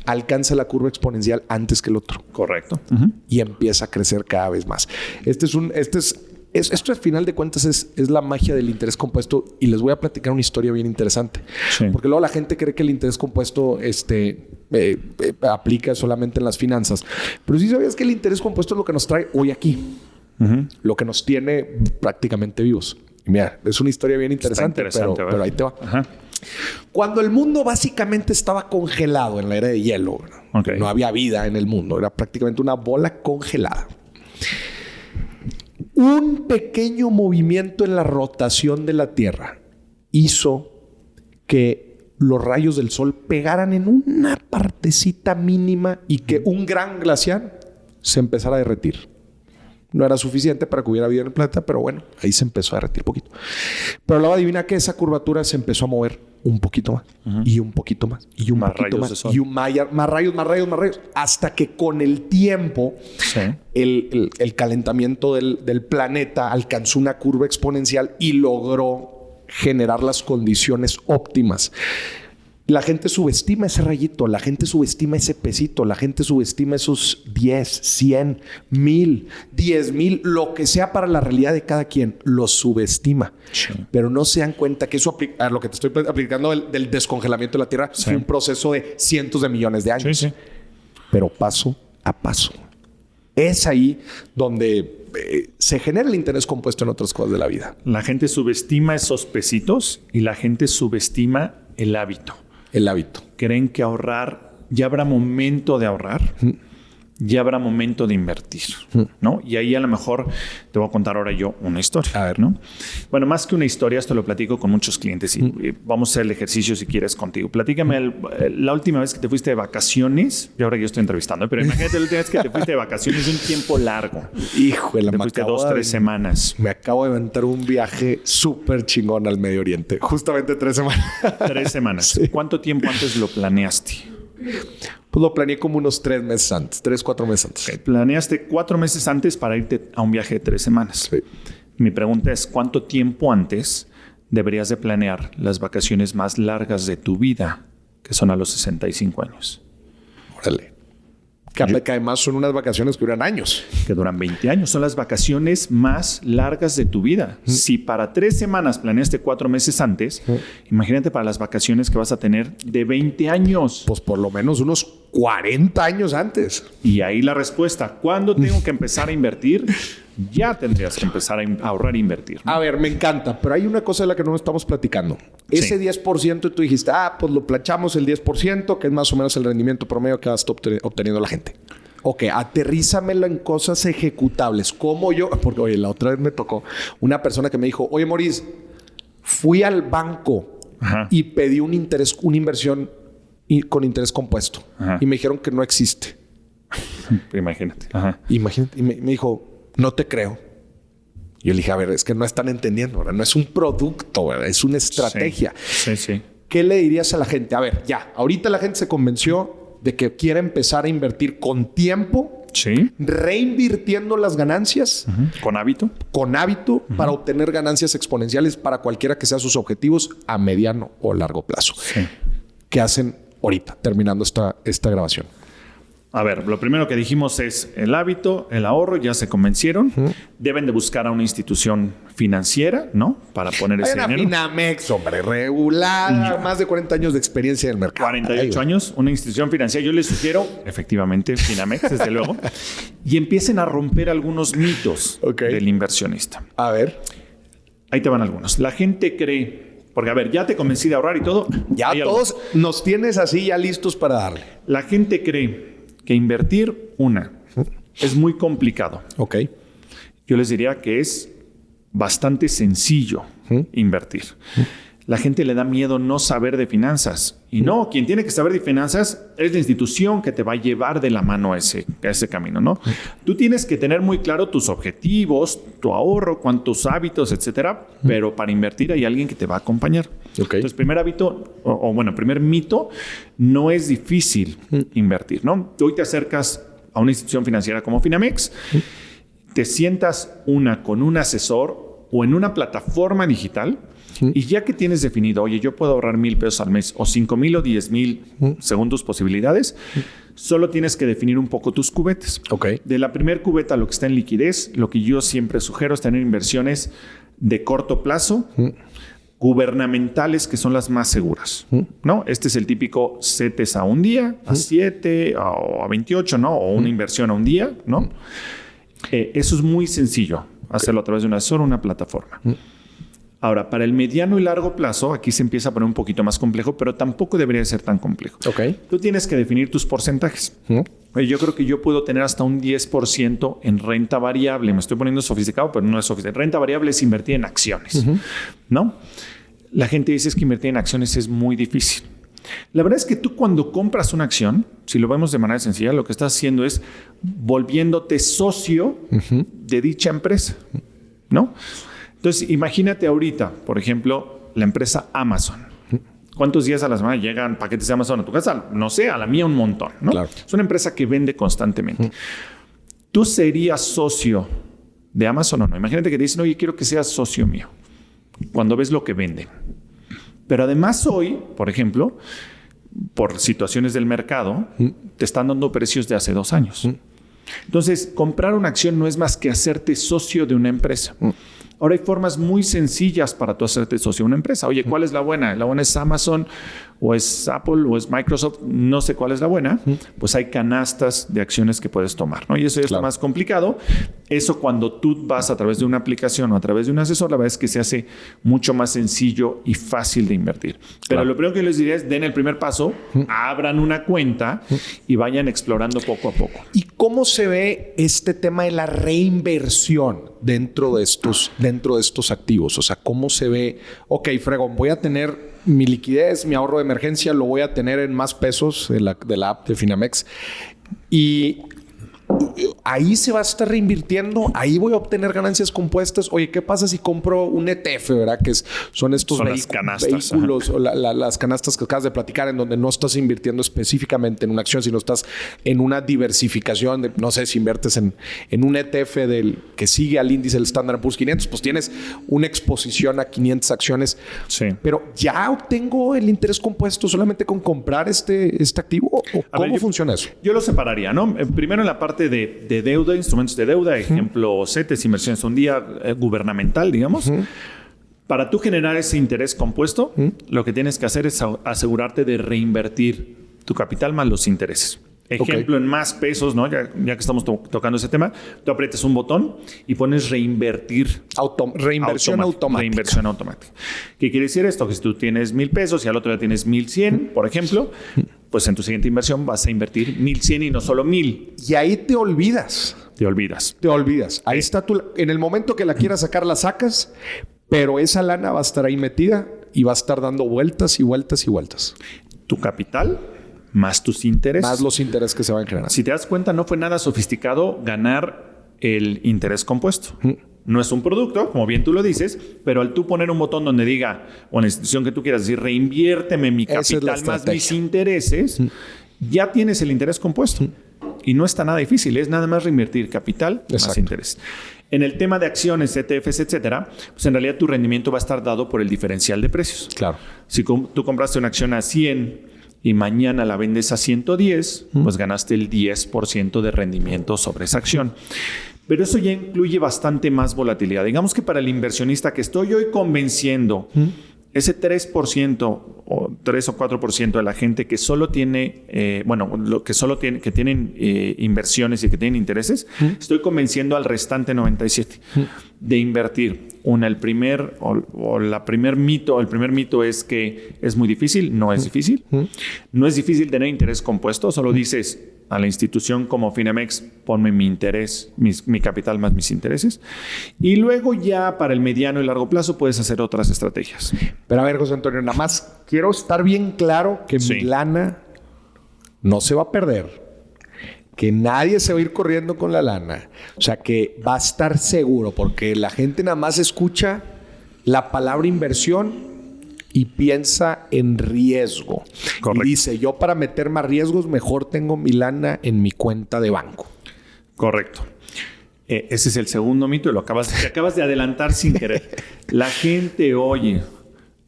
alcanza la curva exponencial antes que el otro. Correcto. Y empieza a crecer cada vez más. Esto al final de cuentas es la magia del interés compuesto y les voy a platicar una historia bien interesante. Sí. Porque luego la gente cree que el interés compuesto aplica solamente en las finanzas. Pero sí sabías que el interés compuesto es lo que nos trae hoy aquí. Lo que nos tiene prácticamente vivos. Y mira, es una historia bien interesante, pero ahí te va. Cuando el mundo básicamente estaba congelado en la era de hielo, no había vida en el mundo, era prácticamente una bola congelada. Un pequeño movimiento en la rotación de la Tierra hizo que los rayos del sol pegaran en una partecita mínima y que un gran glaciar se empezara a derretir. No era suficiente para que hubiera vida en el planeta, pero bueno, ahí se empezó a derretir poquito. Pero luego adivina que esa curvatura se empezó a mover un poquito más, y un poquito más, y un más poquito rayos de más, sol. y más rayos, hasta que con el tiempo Sí. el calentamiento del planeta alcanzó una curva exponencial y logró generar las condiciones óptimas. La gente subestima ese rayito, la gente subestima ese pesito, la gente subestima esos 10, 100, 1000, 10,000, lo que sea para la realidad de cada quien, lo subestima. Sí. Pero no se dan cuenta que eso, a lo que te estoy aplicando del descongelamiento de la Tierra, Sí. fue un proceso de cientos de millones de años. Sí, sí. Pero paso a paso. Es ahí donde se genera el interés compuesto en otras cosas de la vida. La gente subestima esos pesitos y la gente subestima el hábito. El hábito. Creen que ahorrar, ya habrá momento de ahorrar, ya habrá momento de invertir, ¿no? Y ahí a lo mejor te voy a contar ahora yo una historia. A ver. ¿no? Bueno, más que una historia, esto lo platico con muchos clientes y vamos a hacer el ejercicio si quieres contigo. Platícame la última vez que te fuiste de vacaciones, y ahora yo estoy entrevistando, pero imagínate la última vez que te fuiste de vacaciones de un tiempo largo. Híjole, Te fuiste 2, 3 semanas. Me acabo de aventar un viaje súper chingón al Medio Oriente. Justamente 3 semanas. 3 semanas. Sí. ¿Cuánto tiempo antes lo planeaste? Pues lo planeé como unos 3 meses antes. 3, 4 meses antes. Planeaste 4 meses antes para irte a un viaje de 3 semanas. Sí. Mi pregunta es, ¿cuánto tiempo antes deberías de planear las vacaciones más largas de tu vida, que son a los 65 años? Órale. Que además son unas vacaciones que duran años. Que duran 20 años. Son las vacaciones más largas de tu vida. Si para 3 semanas planeaste 4 meses antes, imagínate para las vacaciones que vas a tener de 20 años. Pues por lo menos unos 40 años antes. Y ahí la respuesta, ¿cuándo tengo que empezar a invertir? Ya tendrías que empezar a ahorrar e invertir, ¿no? A ver, me encanta, pero hay una cosa de la que no estamos platicando. Ese 10% tú dijiste, pues lo planchamos el 10%, que es más o menos el rendimiento promedio que va a estar obteniendo la gente. Ok, aterrízamelo en cosas ejecutables. Como yo, porque oye, la otra vez me tocó una persona que me dijo, oye, Maurice, fui al banco y pedí una inversión con interés compuesto. Y me dijeron que no existe. Imagínate. Imagínate. Y me dijo, no te creo. Yo le dije, a ver, es que no están entendiendo, ¿verdad? No es un producto, ¿verdad? Es una estrategia. Sí. ¿Qué le dirías a la gente? A ver, ya, ahorita la gente se convenció de que quiere empezar a invertir con tiempo, Sí. reinvirtiendo las ganancias Con hábito. con hábito para obtener ganancias exponenciales para cualquiera que sean sus objetivos a mediano o largo plazo. Sí. ¿Qué hacen ahorita, terminando esta grabación? A ver, lo primero que dijimos es el hábito, el ahorro, ya se convencieron. Deben de buscar a una institución financiera, ¿no? Para poner ese Hay una dinero. Finamex, hombre, regulada, más de 40 años de experiencia en el mercado. 48 años, una institución financiera. Yo les sugiero, efectivamente, Finamex, desde luego, y empiecen a romper algunos mitos del inversionista. A ver. Ahí te van algunos. La gente cree, porque a ver, ya te convencí de ahorrar y todo. Ya hay todos nos tienes así ya listos para darle. La gente cree que invertir, es muy complicado. Ok. Yo les diría que es bastante sencillo invertir. La gente le da miedo no saber de finanzas. Y no, quien tiene que saber de finanzas es la institución que te va a llevar de la mano a ese camino, ¿no? Tú tienes que tener muy claro tus objetivos, tu ahorro, cuántos hábitos, etcétera. Pero para invertir hay alguien que te va a acompañar. Okay. Entonces, primer hábito, primer mito, no es difícil invertir, ¿no? Tú hoy te acercas a una institución financiera como Finamex, te sientas con un asesor o en una plataforma digital y ya que tienes definido, oye, yo puedo ahorrar $1,000 al mes o 5,000 o 10,000 según tus posibilidades, solo tienes que definir un poco tus cubetas. Okay. De la primer cubeta, lo que está en liquidez, lo que yo siempre sugiero es tener inversiones de corto plazo, gubernamentales, que son las más seguras, ¿no? Este es el típico CETES a un día, a 7 o a 28, ¿no? O una inversión a un día, ¿no? Eso es muy sencillo, hacerlo a través de un asesor o una plataforma. Ahora, para el mediano y largo plazo, aquí se empieza a poner un poquito más complejo, pero tampoco debería ser tan complejo. Okay. Tú tienes que definir tus porcentajes. Yo creo que yo puedo tener hasta un 10% en renta variable. Me estoy poniendo sofisticado, pero no es sofisticado. Renta variable es invertir en acciones, ¿no? La gente dice es que invertir en acciones es muy difícil. La verdad es que tú cuando compras una acción, si lo vemos de manera sencilla, lo que estás haciendo es volviéndote socio de dicha empresa, ¿no? Entonces, imagínate ahorita, por ejemplo, la empresa Amazon. ¿Cuántos días a la semana llegan paquetes de Amazon a tu casa? No sé, a la mía un montón, ¿no? Claro. Es una empresa que vende constantemente. ¿Tú serías socio de Amazon o no? Imagínate que te dicen, oye, quiero que seas socio mío. Cuando ves lo que venden. Pero además hoy, por ejemplo, por situaciones del mercado, te están dando precios de hace 2 años. Entonces, comprar una acción no es más que hacerte socio de una empresa. Ahora hay formas muy sencillas para tú hacerte socio de una empresa. Oye, ¿cuál es la buena? ¿La buena es Amazon o es Apple o es Microsoft? No sé cuál es la buena. Pues hay canastas de acciones que puedes tomar, ¿no? Y eso ya está más complicado. Eso cuando tú vas a través de una aplicación o a través de un asesor, la verdad es que se hace mucho más sencillo y fácil de invertir. Pero lo primero que les diría es den el primer paso, abran una cuenta y vayan explorando poco a poco. ¿Y cómo se ve este tema de la reinversión dentro de estos activos? O sea, ¿cómo se ve? Ok, fregón, voy a tener mi liquidez, mi ahorro de emergencia, lo voy a tener en más pesos de la app de Finamex. Y ahí se va a estar reinvirtiendo, ahí voy a obtener ganancias compuestas. Oye, ¿qué pasa si compro un ETF, verdad? Que son estos las canastas, vehículos o las canastas que acabas de platicar, en donde no estás invirtiendo específicamente en una acción, sino estás en una diversificación. No sé, si inviertes en un ETF que sigue al índice del Standard & Poor's 500, pues tienes una exposición a 500 acciones. Sí. Pero ¿ya obtengo el interés compuesto solamente con comprar este activo? ¿O cómo funciona eso? Yo lo separaría, ¿no? Primero en la parte de deuda, instrumentos de deuda, ejemplo, CETES, inversiones a un día, gubernamental, digamos. Para tú generar ese interés compuesto, lo que tienes que hacer es asegurarte de reinvertir tu capital más los intereses. Ejemplo, en más pesos, ¿no? Ya que estamos tocando ese tema, tú aprietas un botón y pones reinvertir. Reinversión automática. Reinversión automática. ¿Qué quiere decir esto? Que si tú tienes 1,000 pesos y al otro día tienes 1,100, por ejemplo, pues en tu siguiente inversión vas a invertir 1,100 y no solo 1,000. Y ahí te olvidas. Te olvidas. Ahí está en el momento que la quieras sacar, la sacas, pero esa lana va a estar ahí metida y va a estar dando vueltas y vueltas y vueltas. Tu capital más tus intereses. Más los intereses que se van generando. Si te das cuenta, no fue nada sofisticado ganar el interés compuesto. No es un producto, como bien tú lo dices, pero al tú poner un botón donde diga, o en la institución que tú quieras decir, reinviérteme mi capital más mis intereses, ya tienes el interés compuesto. Y no está nada difícil, es nada más reinvertir capital más interés. En el tema de acciones, ETFs, etcétera, pues en realidad tu rendimiento va a estar dado por el diferencial de precios. Claro. Si tú compraste una acción a 100 y mañana la vendes a 110, pues ganaste el 10% de rendimiento sobre esa acción. Pero eso ya incluye bastante más volatilidad. Digamos que para el inversionista que estoy hoy convenciendo, ese 3% o 3 o 4% de la gente que solo tiene, que tienen inversiones y que tienen intereses, estoy convenciendo al restante 97% de invertir. El primer mito es que es muy difícil. No es difícil. No es difícil tener interés compuesto. Solo dices a la institución como Finamex, ponme mi interés, mi capital más mis intereses. Y luego ya para el mediano y largo plazo puedes hacer otras estrategias. Pero a ver, José Antonio, nada más quiero estar bien claro que mi lana no se va a perder. Que nadie se va a ir corriendo con la lana. O sea, que va a estar seguro, porque la gente nada más escucha la palabra inversión y piensa en riesgo. Correcto. Y dice, yo para meter más riesgos, mejor tengo mi lana en mi cuenta de banco. Correcto. Ese es el segundo mito y te acabas de adelantar sin querer. La gente oye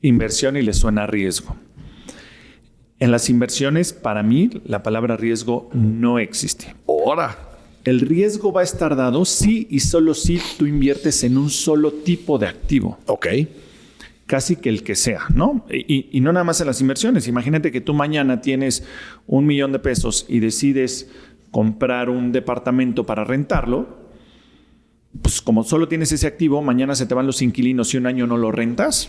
inversión y le suena riesgo. En las inversiones, para mí, la palabra riesgo no existe. Ahora, el riesgo va a estar dado si y solo si tú inviertes en un solo tipo de activo. Ok. Casi que el que sea, ¿no? Y no nada más en las inversiones. Imagínate que tú mañana tienes $1,000,000 y decides comprar un departamento para rentarlo. Pues como solo tienes ese activo, mañana se te van los inquilinos y un año no lo rentas.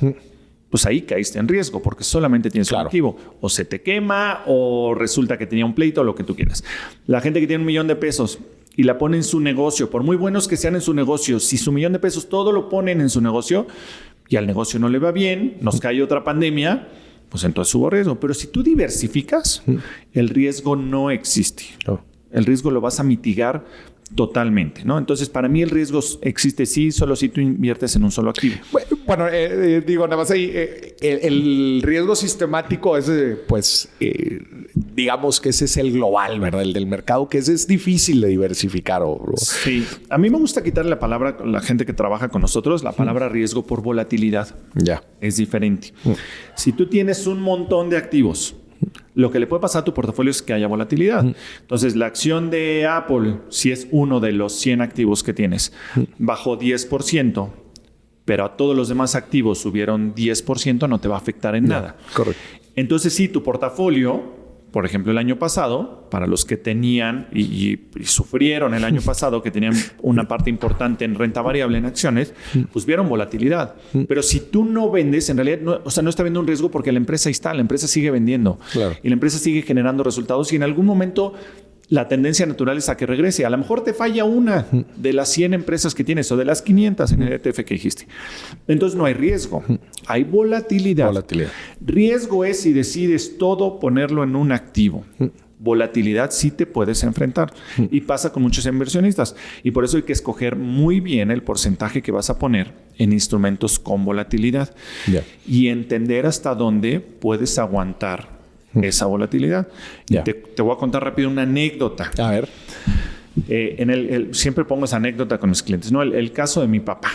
Pues ahí caíste en riesgo porque solamente tienes un activo. O se te quema o resulta que tenía un pleito o lo que tú quieras. La gente que tiene $1,000,000 y la pone en su negocio, por muy buenos que sean en su negocio, si su $1,000,000 todo lo ponen en su negocio y al negocio no le va bien, nos cae otra pandemia, pues entonces hubo riesgo. Pero si tú diversificas, el riesgo no existe. El riesgo lo vas a mitigar Totalmente, ¿no? Entonces, para mí el riesgo existe sí, solo si tú inviertes en un solo activo. Bueno, digo, nada más ahí, el riesgo sistemático es, digamos que ese es el global, ¿verdad? El del mercado, que ese es difícil de diversificar. Sí. A mí me gusta quitarle la palabra a la gente que trabaja con nosotros, la palabra riesgo por volatilidad. Ya. Es diferente. Si tú tienes un montón de activos, lo que le puede pasar a tu portafolio es que haya volatilidad. Entonces, la acción de Apple, si es uno de los 100 activos que tienes, bajó 10%, pero a todos los demás activos subieron 10%, no te va a afectar en nada. Correcto. Entonces, si tu portafolio, por ejemplo, el año pasado, para los que tenían y sufrieron el año pasado, que tenían una parte importante en renta variable en acciones, pues vieron volatilidad. Pero si tú no vendes, en realidad, no está viendo un riesgo porque la empresa ahí está, la empresa sigue vendiendo. Claro. Y la empresa sigue generando resultados y en algún momento la tendencia natural es a que regrese. A lo mejor te falla una de las 100 empresas que tienes o de las 500 en el ETF que dijiste. Entonces no hay riesgo, hay volatilidad. Riesgo es si decides todo ponerlo en un activo. Volatilidad sí te puedes enfrentar y pasa con muchos inversionistas. Y por eso hay que escoger muy bien el porcentaje que vas a poner en instrumentos con volatilidad y entender hasta dónde puedes aguantar esa volatilidad. Te voy a contar rápido una anécdota. A ver. Siempre pongo esa anécdota con mis clientes, ¿no? El caso de mi papá.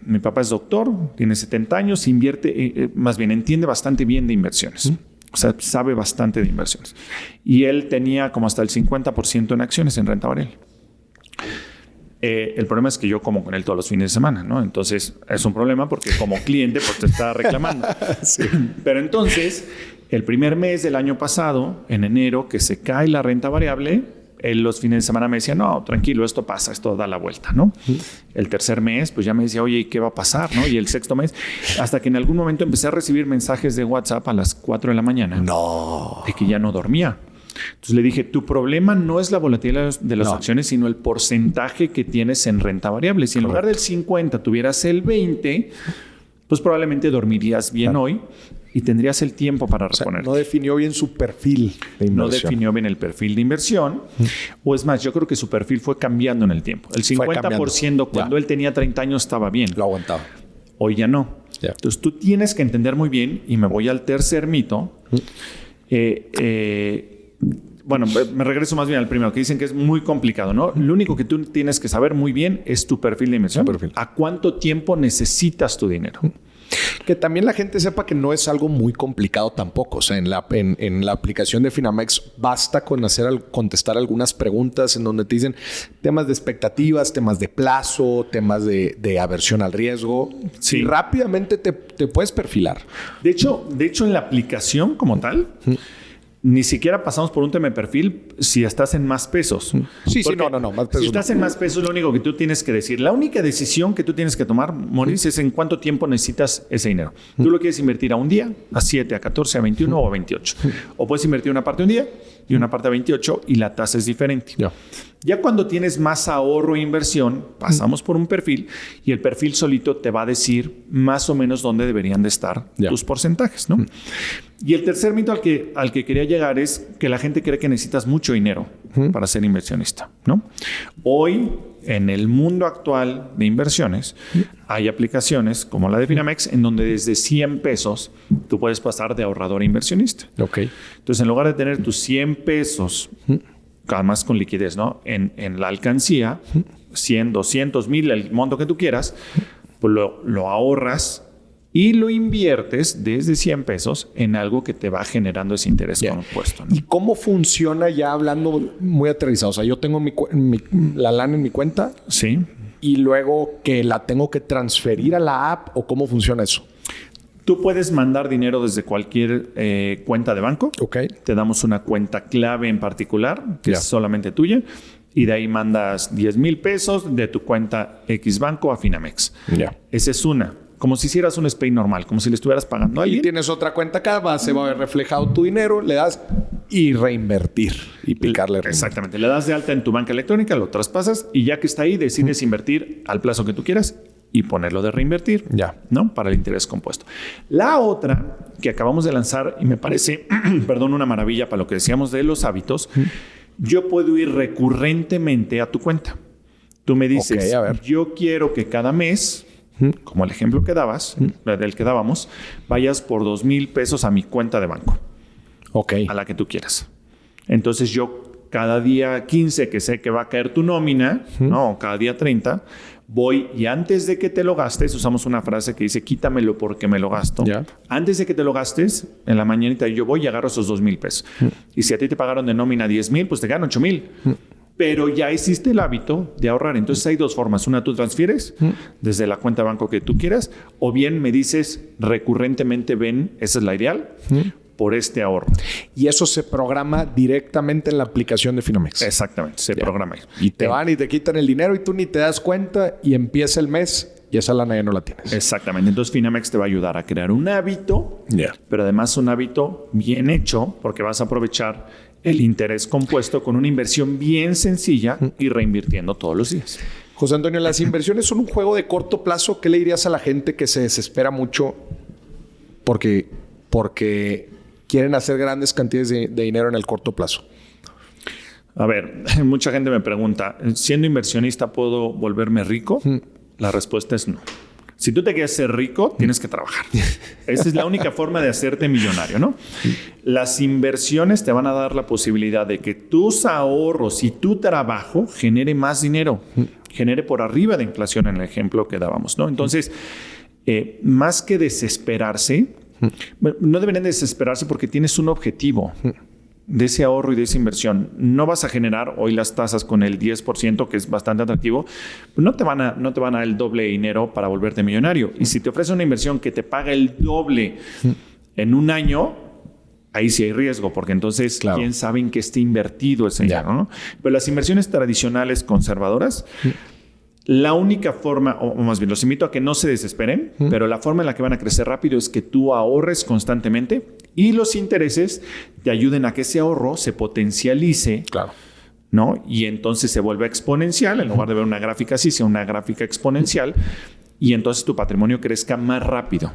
Mi papá es doctor, tiene 70 años, invierte, más bien entiende bastante bien de inversiones. O sea, sabe bastante de inversiones. Y él tenía como hasta el 50% en acciones en renta variable. El problema es que yo como con él todos los fines de semana, ¿no? Entonces, es un problema porque como cliente pues te está reclamando. Sí. Pero entonces, el primer mes del año pasado, en enero, que se cae la renta variable, él los fines de semana me decía, no, tranquilo, esto pasa, esto da la vuelta, ¿no? El tercer mes, pues ya me decía, oye, ¿y qué va a pasar, no? Y el sexto mes, hasta que en algún momento empecé a recibir mensajes de WhatsApp a las 4 de la mañana. No. De que ya no dormía. Entonces le dije, tu problema no es la volatilidad de las acciones, sino el porcentaje que tienes en renta variable. Si en lugar del 50 tuvieras el 20, pues probablemente dormirías bien hoy y tendrías el tiempo para reponer. O sea, no definió bien su perfil de inversión. No definió bien el perfil de inversión. O es más, yo creo que su perfil fue cambiando en el tiempo. El 50% cuando él tenía 30 años estaba bien. Lo aguantaba. Hoy ya no. Entonces tú tienes que entender muy bien, y me voy al tercer mito. Bueno, me regreso más bien al primero, que dicen que es muy complicado, ¿no? Lo único que tú tienes que saber muy bien es tu perfil de inversión. ¿A cuánto tiempo necesitas tu dinero? Que también la gente sepa que no es algo muy complicado tampoco. O sea, en la aplicación de Finamex basta con contestar algunas preguntas en donde te dicen temas de expectativas, temas de plazo, temas de aversión al riesgo. Sí. Y rápidamente te puedes perfilar. De hecho, en la aplicación como tal, ni siquiera pasamos por un tema de perfil si estás en más pesos. Sí, no. Más pesos si estás en más pesos, lo único que tú tienes que decir, la única decisión que tú tienes que tomar, Maurice, es en cuánto tiempo necesitas ese dinero. Tú lo quieres invertir a un día, a 7, a 14, a 21 o a 28. O puedes invertir una parte un día y una parte a 28 y la tasa es diferente. Ya cuando tienes más ahorro e inversión, pasamos por un perfil y el perfil solito te va a decir más o menos dónde deberían de estar tus porcentajes, ¿no? Y el tercer mito al que quería llegar es que la gente cree que necesitas mucho dinero para ser inversionista, ¿no? Hoy, en el mundo actual de inversiones, hay aplicaciones como la de Finamex en donde desde 100 pesos tú puedes pasar de ahorrador a inversionista. Entonces, en lugar de tener tus 100 pesos, además con liquidez, ¿no? En la alcancía, 100, 200, 1000, el monto que tú quieras, pues lo ahorras y lo inviertes desde 100 pesos en algo que te va generando ese interés compuesto, ¿no? ¿Y cómo funciona ya hablando muy aterrizado? O sea, yo tengo la lana en mi cuenta. Sí. Y luego que la tengo que transferir a la app, ¿o cómo funciona eso? Tú puedes mandar dinero desde cualquier cuenta de banco. Te damos una cuenta clave en particular, que es solamente tuya. Y de ahí mandas 10,000 pesos de tu cuenta X banco a Finamex. Esa es una. Como si hicieras un SPAY normal, como si le estuvieras pagando a alguien. Y tienes otra cuenta acá, se va a ver reflejado tu dinero, le das y reinvertir y picarle reinvertir. Exactamente. Le das de alta en tu banca electrónica, lo traspasas y ya que está ahí, decides invertir al plazo que tú quieras y ponerlo de reinvertir, ¿no? Para el interés compuesto. La otra que acabamos de lanzar y me parece, una maravilla para lo que decíamos de los hábitos, yo puedo ir recurrentemente a tu cuenta. Tú me dices, Ok, a ver. yo quiero que cada mes, como el ejemplo que dabas, del que dábamos, vayas por 2,000 pesos a mi cuenta de banco, Ok. a la que tú quieras. Entonces yo cada día 15 que sé que va a caer tu nómina, no, cada día 30, voy y antes de que te lo gastes, usamos una frase que dice, quítamelo porque me lo gasto. Ya. Antes de que te lo gastes, en la mañanita yo voy y agarro esos 2,000 pesos. Y si a ti te pagaron de nómina 10,000, pues te ganan 8,000. Pero ya hiciste el hábito de ahorrar. Entonces hay dos formas. Una, tú transfieres desde la cuenta de banco que tú quieras, o bien me dices recurrentemente, ven, esa es la ideal, por este ahorro. Y eso se programa directamente en la aplicación de Finamex. Exactamente, se programa ahí. Y te van y te quitan el dinero y tú ni te das cuenta y empieza el mes y esa lana ya no la tienes. Exactamente. Entonces Finamex te va a ayudar a crear un hábito, pero además un hábito bien hecho, porque vas a aprovechar el interés compuesto con una inversión bien sencilla y reinvirtiendo todos los días. José Antonio, las inversiones son un juego de corto plazo. ¿Qué le dirías a la gente que se desespera mucho porque quieren hacer grandes cantidades de dinero en el corto plazo? A ver, mucha gente me pregunta, ¿siendo inversionista puedo volverme rico? La respuesta es no. Si tú te quieres ser rico, tienes que trabajar. Esa es la única forma de hacerte millonario, ¿no? Las inversiones te van a dar la posibilidad de que tus ahorros y tu trabajo genere más dinero, genere por arriba de inflación en el ejemplo que dábamos, ¿no? Entonces, más que desesperarse, no deberían desesperarse porque tienes un objetivo de ese ahorro y de esa inversión. No vas a generar hoy las tasas con el 10%, que es bastante atractivo. No te van a dar el doble de dinero para volverte millonario. Y si te ofrece una inversión que te paga el doble en un año, ahí sí hay riesgo, porque entonces quién sabe en qué esté invertido ese dinero, ¿no? Pero las inversiones tradicionales conservadoras, la única forma, o más bien los invito a que no se desesperen, pero la forma en la que van a crecer rápido es que tú ahorres constantemente y los intereses te ayuden a que ese ahorro se potencialice, ¿no? Y entonces se vuelve exponencial, en lugar de ver una gráfica así, sea una gráfica exponencial, y entonces tu patrimonio crezca más rápido.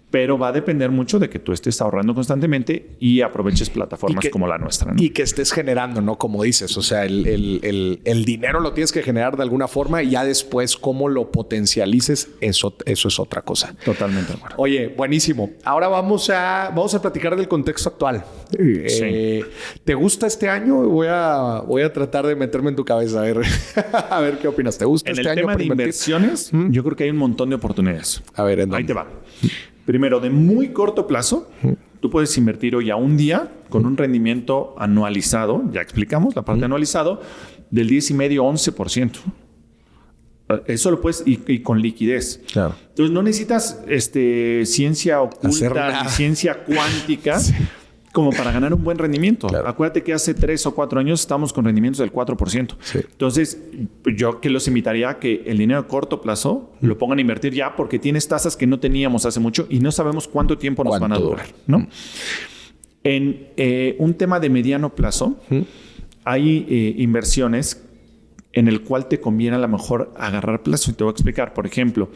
Pero va a depender mucho de que tú estés ahorrando constantemente y aproveches plataformas como la nuestra, ¿no? Y que estés generando, ¿no? Como dices, o sea, el dinero lo tienes que generar de alguna forma y ya después cómo lo potencialices, eso es otra cosa. Totalmente de acuerdo. Oye, buenísimo. Ahora vamos a platicar del contexto actual. Sí. ¿Te gusta este año? Voy a tratar de meterme en tu cabeza a ver qué opinas. ¿Te gusta este año? En el tema de inversiones, yo creo que hay un montón de oportunidades. A ver, ahí te va. Primero, de muy corto plazo, tú puedes invertir hoy a un día con un rendimiento anualizado, ya explicamos la parte anualizado, del 10,5-11%. Eso lo puedes, y con liquidez. Claro. Entonces, no necesitas ciencia oculta, ni ciencia cuántica, como para ganar un buen rendimiento. Claro. Acuérdate que hace 3 o 4 años estamos con rendimientos del 4%. Sí. Entonces, yo que los invitaría a que el dinero a corto plazo lo pongan a invertir ya, porque tienes tasas que no teníamos hace mucho y no sabemos cuánto tiempo nos van a durar, ¿no? En un tema de mediano plazo, hay inversiones en el cual te conviene a lo mejor agarrar plazo. Y te voy a explicar. Por ejemplo,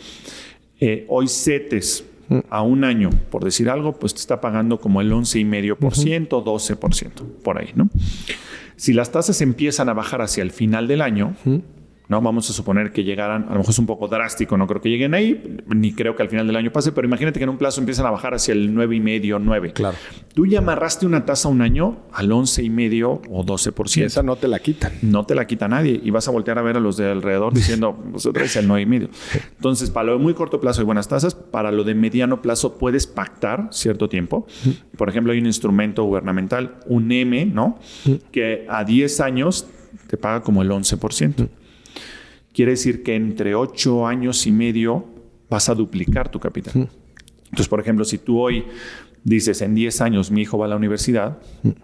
hoy CETES a un año, por decir algo, pues te está pagando como el 11,5%, 12%, por ahí, ¿no? Si las tasas empiezan a bajar hacia el final del año, ¿no? Vamos a suponer que llegaran, a lo mejor es un poco drástico, no creo que lleguen ahí, ni creo que al final del año pase, pero imagínate que en un plazo empiezan a bajar hacia el 9,5, 9. Claro. Tú ya amarraste una tasa un año al 11,5 o 12%. Y esa no te la quitan. No te la quita nadie y vas a voltear a ver a los de alrededor diciendo, pues otra vez el 9,5. Entonces, para lo de muy corto plazo hay buenas tasas, para lo de mediano plazo puedes pactar cierto tiempo. Por ejemplo, hay un instrumento gubernamental, un M, ¿no? Que a 10 años te paga como el 11%. Quiere decir que entre 8 años y medio vas a duplicar tu capital. Entonces, por ejemplo, si tú hoy dices en 10 años mi hijo va a la universidad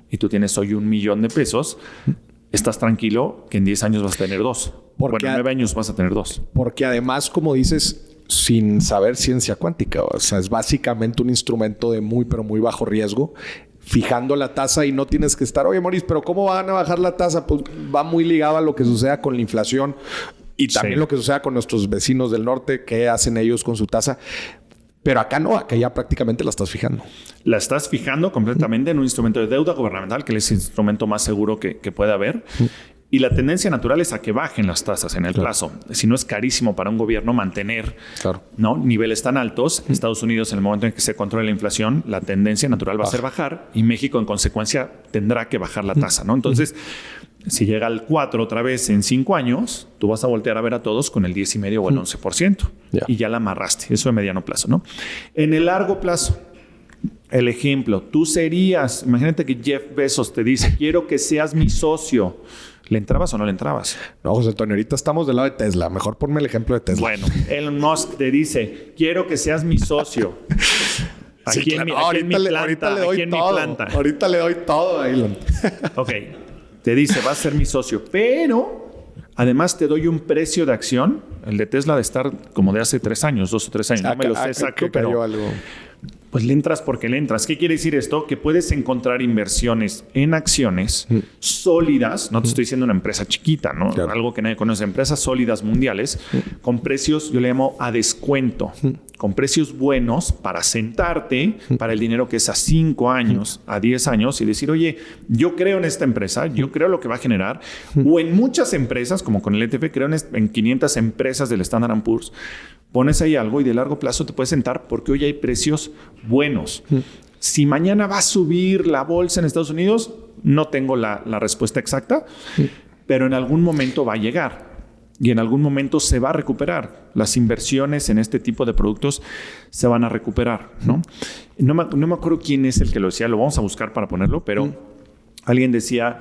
y tú tienes hoy $1,000,000 de pesos, estás tranquilo que en 10 años vas a tener 2. Bueno, en 9 años vas a tener 2. Porque además, como dices, sin saber ciencia cuántica, o sea, es básicamente un instrumento de muy, pero muy bajo riesgo, fijando la tasa y no tienes que estar, oye, Maurice, pero ¿cómo van a bajar la tasa? Pues va muy ligado a lo que suceda con la inflación. Y también lo que suceda con nuestros vecinos del norte, qué hacen ellos con su tasa. Pero acá no, acá ya prácticamente la estás fijando. La estás fijando completamente en un instrumento de deuda gubernamental, que es el instrumento más seguro que puede haber. Y la tendencia natural es a que bajen las tasas en el plazo. Si no es carísimo para un gobierno mantener ¿no? niveles tan altos. Estados Unidos, en el momento en que se controle la inflación, la tendencia natural va a ser bajar y México, en consecuencia, tendrá que bajar la tasa, ¿no? Entonces, si llega al 4 otra vez en 5 años, tú vas a voltear a ver a todos con el 10,5% o el 11%. Y ya la amarraste. Eso de mediano plazo, ¿no? En el largo plazo, el ejemplo, tú serías, imagínate que Jeff Bezos te dice, quiero que seas mi socio. ¿Le entrabas o no le entrabas? No, José Antonio, ahorita estamos del lado de Tesla. Mejor ponme el ejemplo de Tesla. Bueno, Elon Musk te dice, quiero que seas mi socio. Aquí en mi planta. Ahorita le doy todo a Elon. Ok. Te dice, vas a ser mi socio, pero además te doy un precio de acción. El de Tesla de estar como de hace 3 años, 2 o 3 años. No me lo sé exacto, pero pues le entras porque le entras. ¿Qué quiere decir esto? Que puedes encontrar inversiones en acciones sólidas. No te estoy diciendo una empresa chiquita, ¿no? Claro. Algo que nadie conoce. Empresas sólidas mundiales con precios, yo le llamo a descuento. Con precios buenos para sentarte para el dinero que es a 5 años, a 10 años y decir, oye, yo creo en esta empresa, yo creo lo que va a generar. O en muchas empresas, como con el ETF, creo en 500 empresas del Standard & Poor's. Pones ahí algo y de largo plazo te puedes sentar porque hoy hay precios buenos. Si mañana va a subir la bolsa en Estados Unidos, no tengo la respuesta exacta, pero en algún momento va a llegar. Y en algún momento se va a recuperar. Las inversiones en este tipo de productos se van a recuperar, ¿no? No me acuerdo quién es el que lo decía, lo vamos a buscar para ponerlo, pero alguien decía,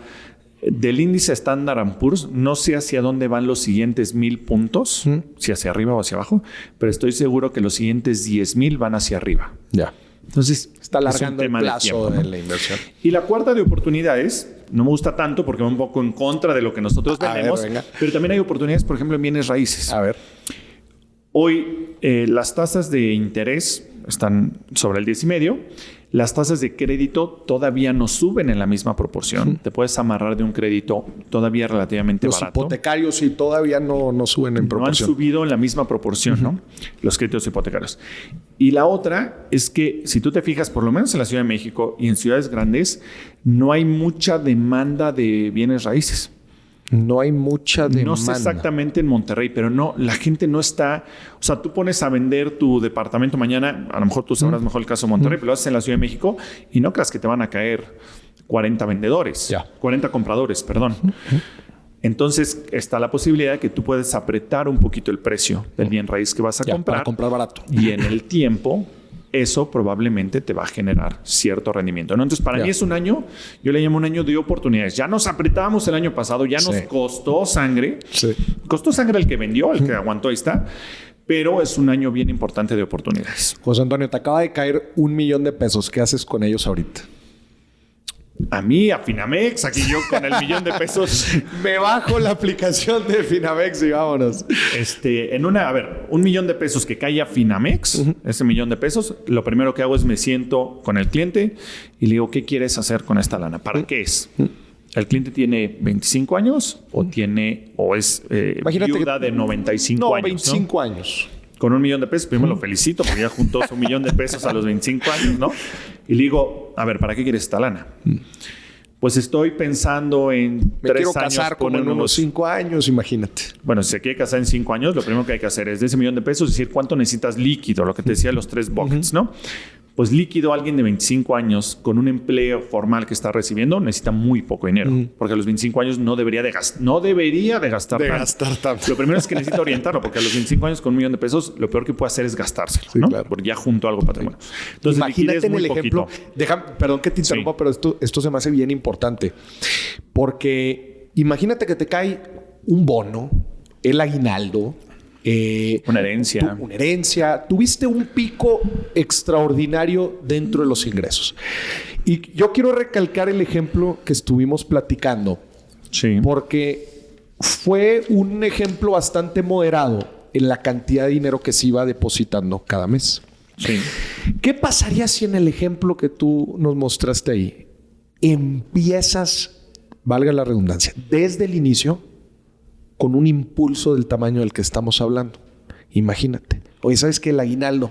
del índice Standard & Poor's, no sé hacia dónde van los siguientes 1,000 puntos, si hacia arriba o hacia abajo, pero estoy seguro que los siguientes 10,000 van hacia arriba. Ya. Entonces, está alargando el plazo de la inversión. Y la cuarta de oportunidades, no me gusta tanto porque va un poco en contra de lo que nosotros vendemos, pero también hay oportunidades, por ejemplo, en bienes raíces. A ver. Hoy las tasas de interés están sobre el 10,5%. Las tasas de crédito todavía no suben en la misma proporción. Te puedes amarrar de un crédito todavía relativamente barato. Los hipotecarios sí todavía no suben en proporción. No han subido en la misma proporción, ¿no? Los créditos hipotecarios. Y la otra es que si tú te fijas, por lo menos en la Ciudad de México y en ciudades grandes, no hay mucha demanda de bienes raíces. No hay mucha demanda. No sé exactamente en Monterrey, pero no, la gente no está... O sea, tú pones a vender tu departamento mañana, a lo mejor tú sabrás mejor el caso de Monterrey, pero lo haces en la Ciudad de México y no creas que te van a caer 40 vendedores, 40 compradores, perdón. Entonces está la posibilidad de que tú puedes apretar un poquito el precio del bien raíz que vas a comprar. Para comprar barato. Y en el tiempo... eso probablemente te va a generar cierto rendimiento, ¿no? Entonces, para mí es un año, yo le llamo un año de oportunidades. Ya nos apretábamos el año pasado, ya nos costó sangre. Costó sangre el que vendió, el que aguantó, ahí está. Pero es un año bien importante de oportunidades. José Antonio, te acaba de caer $1,000,000. ¿Qué haces con ellos ahorita? A mí, a Finamex, aquí yo con el $1,000,000. Me bajo la aplicación de Finamex y vámonos. $1,000,000 que cae a Finamex, ese $1,000,000, lo primero que hago es me siento con el cliente y le digo, ¿qué quieres hacer con esta lana? ¿Para qué es? ¿El cliente tiene 25 años o es viuda de 95 años? 25 años. Con $1,000,000, primero lo felicito porque ya juntó su $1,000,000 a los 25 años, ¿no? Y le digo, a ver, ¿para qué quieres esta lana? Pues estoy pensando en 3 años. Me quiero casar como en unos 5 años, imagínate. Bueno, si se quiere casar en 5 años, lo primero que hay que hacer es de ese $1,000,000, decir cuánto necesitas líquido, lo que te decía, los 3 buckets, ¿no? Pues líquido, alguien de 25 años con un empleo formal que está recibiendo necesita muy poco dinero. Porque a los 25 años no debería de gastar tanto. Lo primero es que necesita orientarlo, porque a los 25 años con $1,000,000, lo peor que puede hacer es gastárselo, ¿no? Claro. Porque ya junto algo patrimonio. Entonces, imagínate en el ejemplo. Perdón que te interrumpa, pero esto se me hace bien importante. Porque imagínate que te cae un bono, el aguinaldo. Una herencia. Tuviste un pico extraordinario dentro de los ingresos. Y yo quiero recalcar el ejemplo que estuvimos platicando. Sí. Porque fue un ejemplo bastante moderado en la cantidad de dinero que se iba depositando cada mes. Sí. ¿Qué pasaría si en el ejemplo que tú nos mostraste ahí empiezas, valga la redundancia, desde el inicio con un impulso del tamaño del que estamos hablando? Imagínate. Oye, ¿sabes qué? El aguinaldo.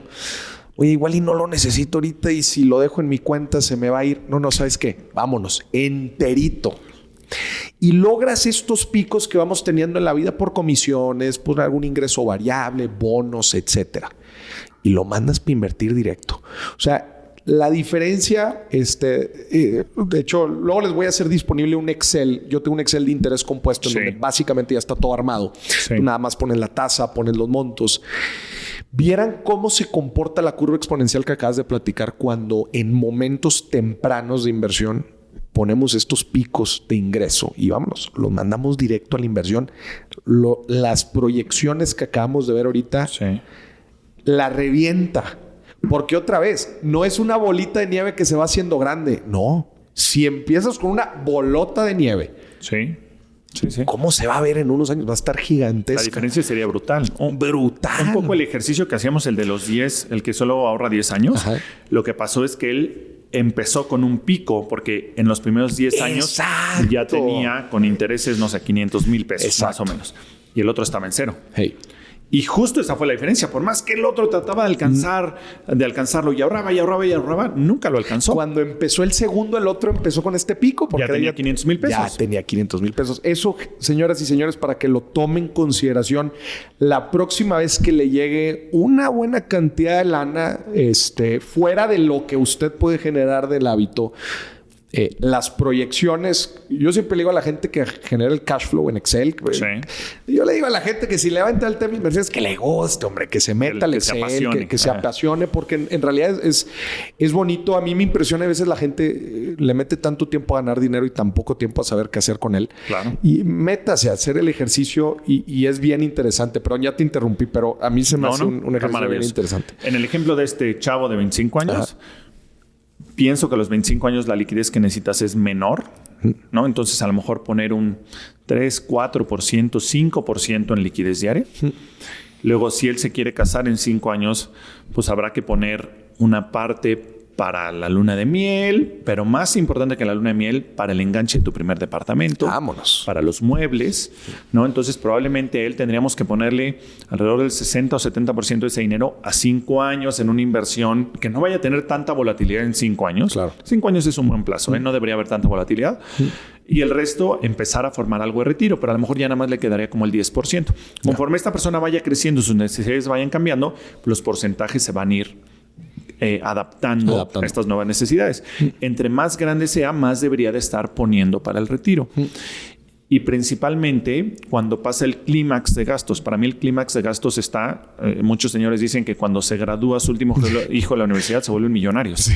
Oye, igual y no lo necesito ahorita y si lo dejo en mi cuenta se me va a ir. No, ¿sabes qué? Vámonos. Enterito. y logras estos picos que vamos teniendo en la vida por comisiones, por algún ingreso variable, bonos, etcétera. Y lo mandas para invertir directo. O sea, la diferencia, de hecho, luego les voy a hacer disponible un Excel. Yo tengo un Excel de interés compuesto en donde básicamente ya está todo armado. Sí. Tú nada más pones la tasa, pones los montos. Vieran cómo se comporta la curva exponencial que acabas de platicar cuando en momentos tempranos de inversión ponemos estos picos de ingreso y vámonos, los mandamos directo a la inversión. Las proyecciones que acabamos de ver ahorita la revienta. Porque otra vez, no es una bolita de nieve que se va haciendo grande. No. Si empiezas con una bolota de nieve. Sí. ¿Cómo se va a ver en unos años? Va a estar gigantesca. La diferencia sería brutal. Brutal. Un poco el ejercicio que hacíamos, el de los 10, el que solo ahorra 10 años. Ajá. Lo que pasó es que él empezó con un pico porque en los primeros 10 años ya tenía con intereses, no sé, 500,000 pesos más o menos. Y el otro estaba en cero. Y justo esa fue la diferencia. Por más que el otro trataba de alcanzarlo y ahorraba, nunca lo alcanzó. Cuando empezó el segundo, el otro empezó con este pico. Porque ya tenía 500,000 pesos. Ya tenía 500,000 pesos. Eso, señoras y señores, para que lo tomen en consideración, la próxima vez que le llegue una buena cantidad de lana, fuera de lo que usted puede generar del hábito, las proyecciones, yo siempre le digo a la gente que genera el cash flow en Excel. Yo le digo a la gente que si le va a entrar el tema de inversiones, que le guste, hombre, que se meta al Excel, que se apasione, porque en realidad es bonito. A mí me impresiona a veces la gente le mete tanto tiempo a ganar dinero y tan poco tiempo a saber qué hacer con él. Claro. Y métase a hacer el ejercicio y es bien interesante. Pero ya te interrumpí, pero a mí se me hace un ejercicio bien interesante. En el ejemplo de este chavo de 25 años, pienso que a los 25 años la liquidez que necesitas es menor, ¿no? Entonces, a lo mejor poner un 3, 4%, 5% en liquidez diaria. Luego, si él se quiere casar en 5 años, pues habrá que poner una parte para la luna de miel, pero más importante que la luna de miel, para el enganche de tu primer departamento. Vámonos. Para los muebles, ¿no? Entonces, probablemente a él tendríamos que ponerle alrededor del 60 o 70% de ese dinero a 5 años en una inversión que no vaya a tener tanta volatilidad en 5 años. Claro. 5 años es un buen plazo, no debería haber tanta volatilidad. Y el resto, empezar a formar algo de retiro, pero a lo mejor ya nada más le quedaría como el 10%. Conforme esta persona vaya creciendo, sus necesidades vayan cambiando, los porcentajes se van a ir adaptando a estas nuevas necesidades. Entre más grande sea, más debería de estar poniendo para el retiro. Y principalmente cuando pasa el clímax de gastos. Para mí el clímax de gastos está... muchos señores dicen que cuando se gradúa su último hijo de la universidad se vuelven millonarios. Sí.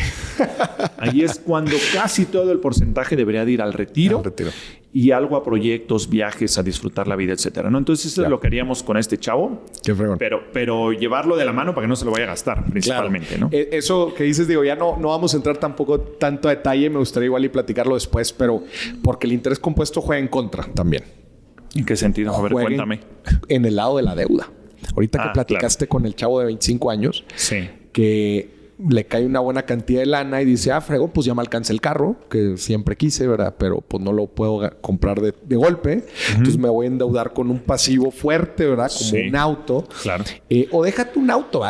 Ahí es cuando casi todo el porcentaje debería de ir al retiro. Y algo a proyectos, viajes, a disfrutar la vida, etcétera, ¿no? Entonces eso es lo que haríamos con este chavo. Qué fregón. Pero llevarlo de la mano para que no se lo vaya a gastar, principalmente, ¿no? Eso que dices, digo, ya no vamos a entrar tampoco tanto a detalle. Me gustaría igual y platicarlo después, pero porque el interés compuesto juega en contra también. ¿En qué sentido? A ver, cuéntame. En el lado de la deuda. Ahorita que platicaste con el chavo de 25 años, que le cae una buena cantidad de lana y dice, fregón, pues ya me alcanza el carro, que siempre quise, ¿verdad? Pero pues no lo puedo comprar de golpe. Entonces me voy a endeudar con un pasivo fuerte, ¿verdad? Como un auto. Claro. O déjate un auto,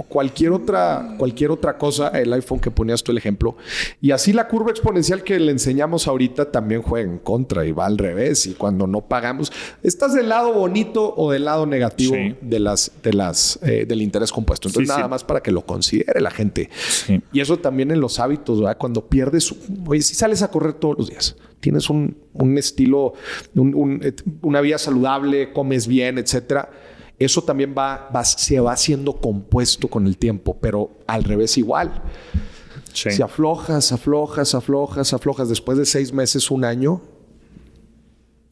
cualquier otra cosa, el iPhone que ponías tú el ejemplo. Y así la curva exponencial que le enseñamos ahorita también juega en contra y va al revés. Y cuando no pagamos, ¿estás del lado bonito o del lado negativo del interés compuesto? Entonces nada más para que lo considere la gente. Sí. Y eso también en los hábitos, ¿verdad? Cuando pierdes... Oye, si sales a correr todos los días, tienes un estilo, una vida saludable, comes bien, etcétera, eso también se va haciendo compuesto con el tiempo, pero al revés igual. Sí. Si aflojas, después de 6 meses, 1 año,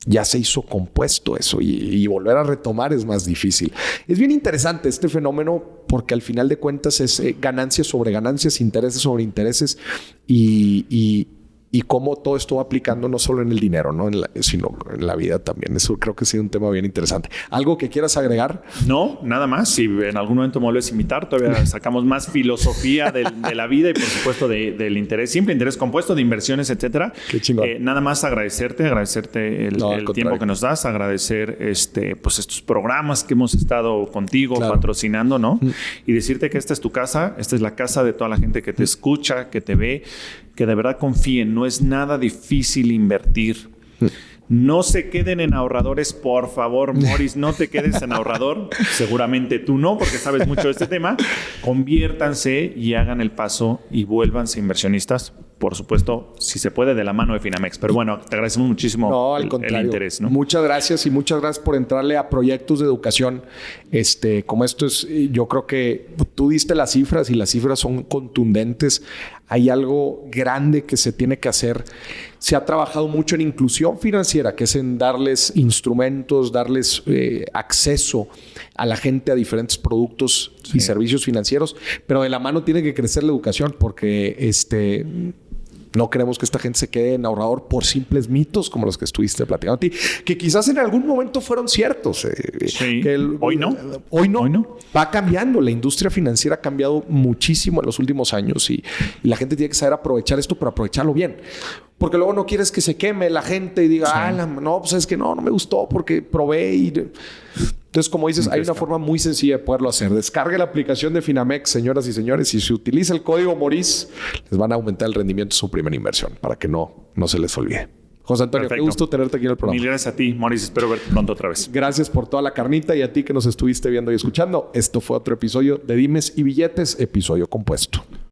ya se hizo compuesto eso y volver a retomar es más difícil. Es bien interesante este fenómeno porque al final de cuentas es ganancias sobre ganancias, intereses sobre intereses y cómo todo esto va aplicando no solo en el dinero, ¿no? Sino en la vida también. Eso creo que ha sido un tema bien interesante. ¿Algo que quieras agregar? No, nada más. Si en algún momento me vuelves a invitar, todavía sacamos más filosofía de la vida y por supuesto del interés simple, interés compuesto, de inversiones, etcétera. Qué chingón. Nada más agradecerte el tiempo que nos das, agradecer pues estos programas que hemos estado contigo patrocinando, ¿no? Y decirte que esta es tu casa, esta es la casa de toda la gente que te escucha, que te ve, que de verdad confíen. No es nada difícil invertir. No se queden en ahorradores, por favor, Morris, no te quedes en ahorrador. Seguramente tú no, porque sabes mucho de este tema. Conviértanse y hagan el paso y vuélvanse inversionistas. Por supuesto, si se puede, de la mano de Finamex. Pero bueno, te agradecemos muchísimo al contrario. el interés, ¿no? Muchas gracias y muchas gracias por entrarle a proyectos de educación. Como esto es, yo creo que tú diste las cifras y las cifras son contundentes. Hay algo grande que se tiene que hacer. Se ha trabajado mucho en inclusión financiera, que es en darles instrumentos, darles acceso a la gente a diferentes productos y servicios financieros, pero de la mano tiene que crecer la educación porque no queremos que esta gente se quede en ahorrador por simples mitos como los que estuviste platicando a ti, que quizás en algún momento fueron ciertos. Hoy no. Hoy no. Va cambiando. La industria financiera ha cambiado muchísimo en los últimos años y la gente tiene que saber aprovechar esto, pero aprovecharlo bien. Porque luego no quieres que se queme la gente y diga, no, pues es que no me gustó porque probé y... Entonces, como dices, hay una forma muy sencilla de poderlo hacer. Descargue la aplicación de Finamex, señoras y señores, y si utiliza el código Morris, les van a aumentar el rendimiento de su primera inversión para que no se les olvide. José Antonio, Perfecto. Qué gusto tenerte aquí en el programa. Mil gracias a ti, Morris. Espero verte pronto otra vez. Gracias por toda la carnita y a ti que nos estuviste viendo y escuchando. Esto fue otro episodio de Dimes y Billetes, episodio compuesto.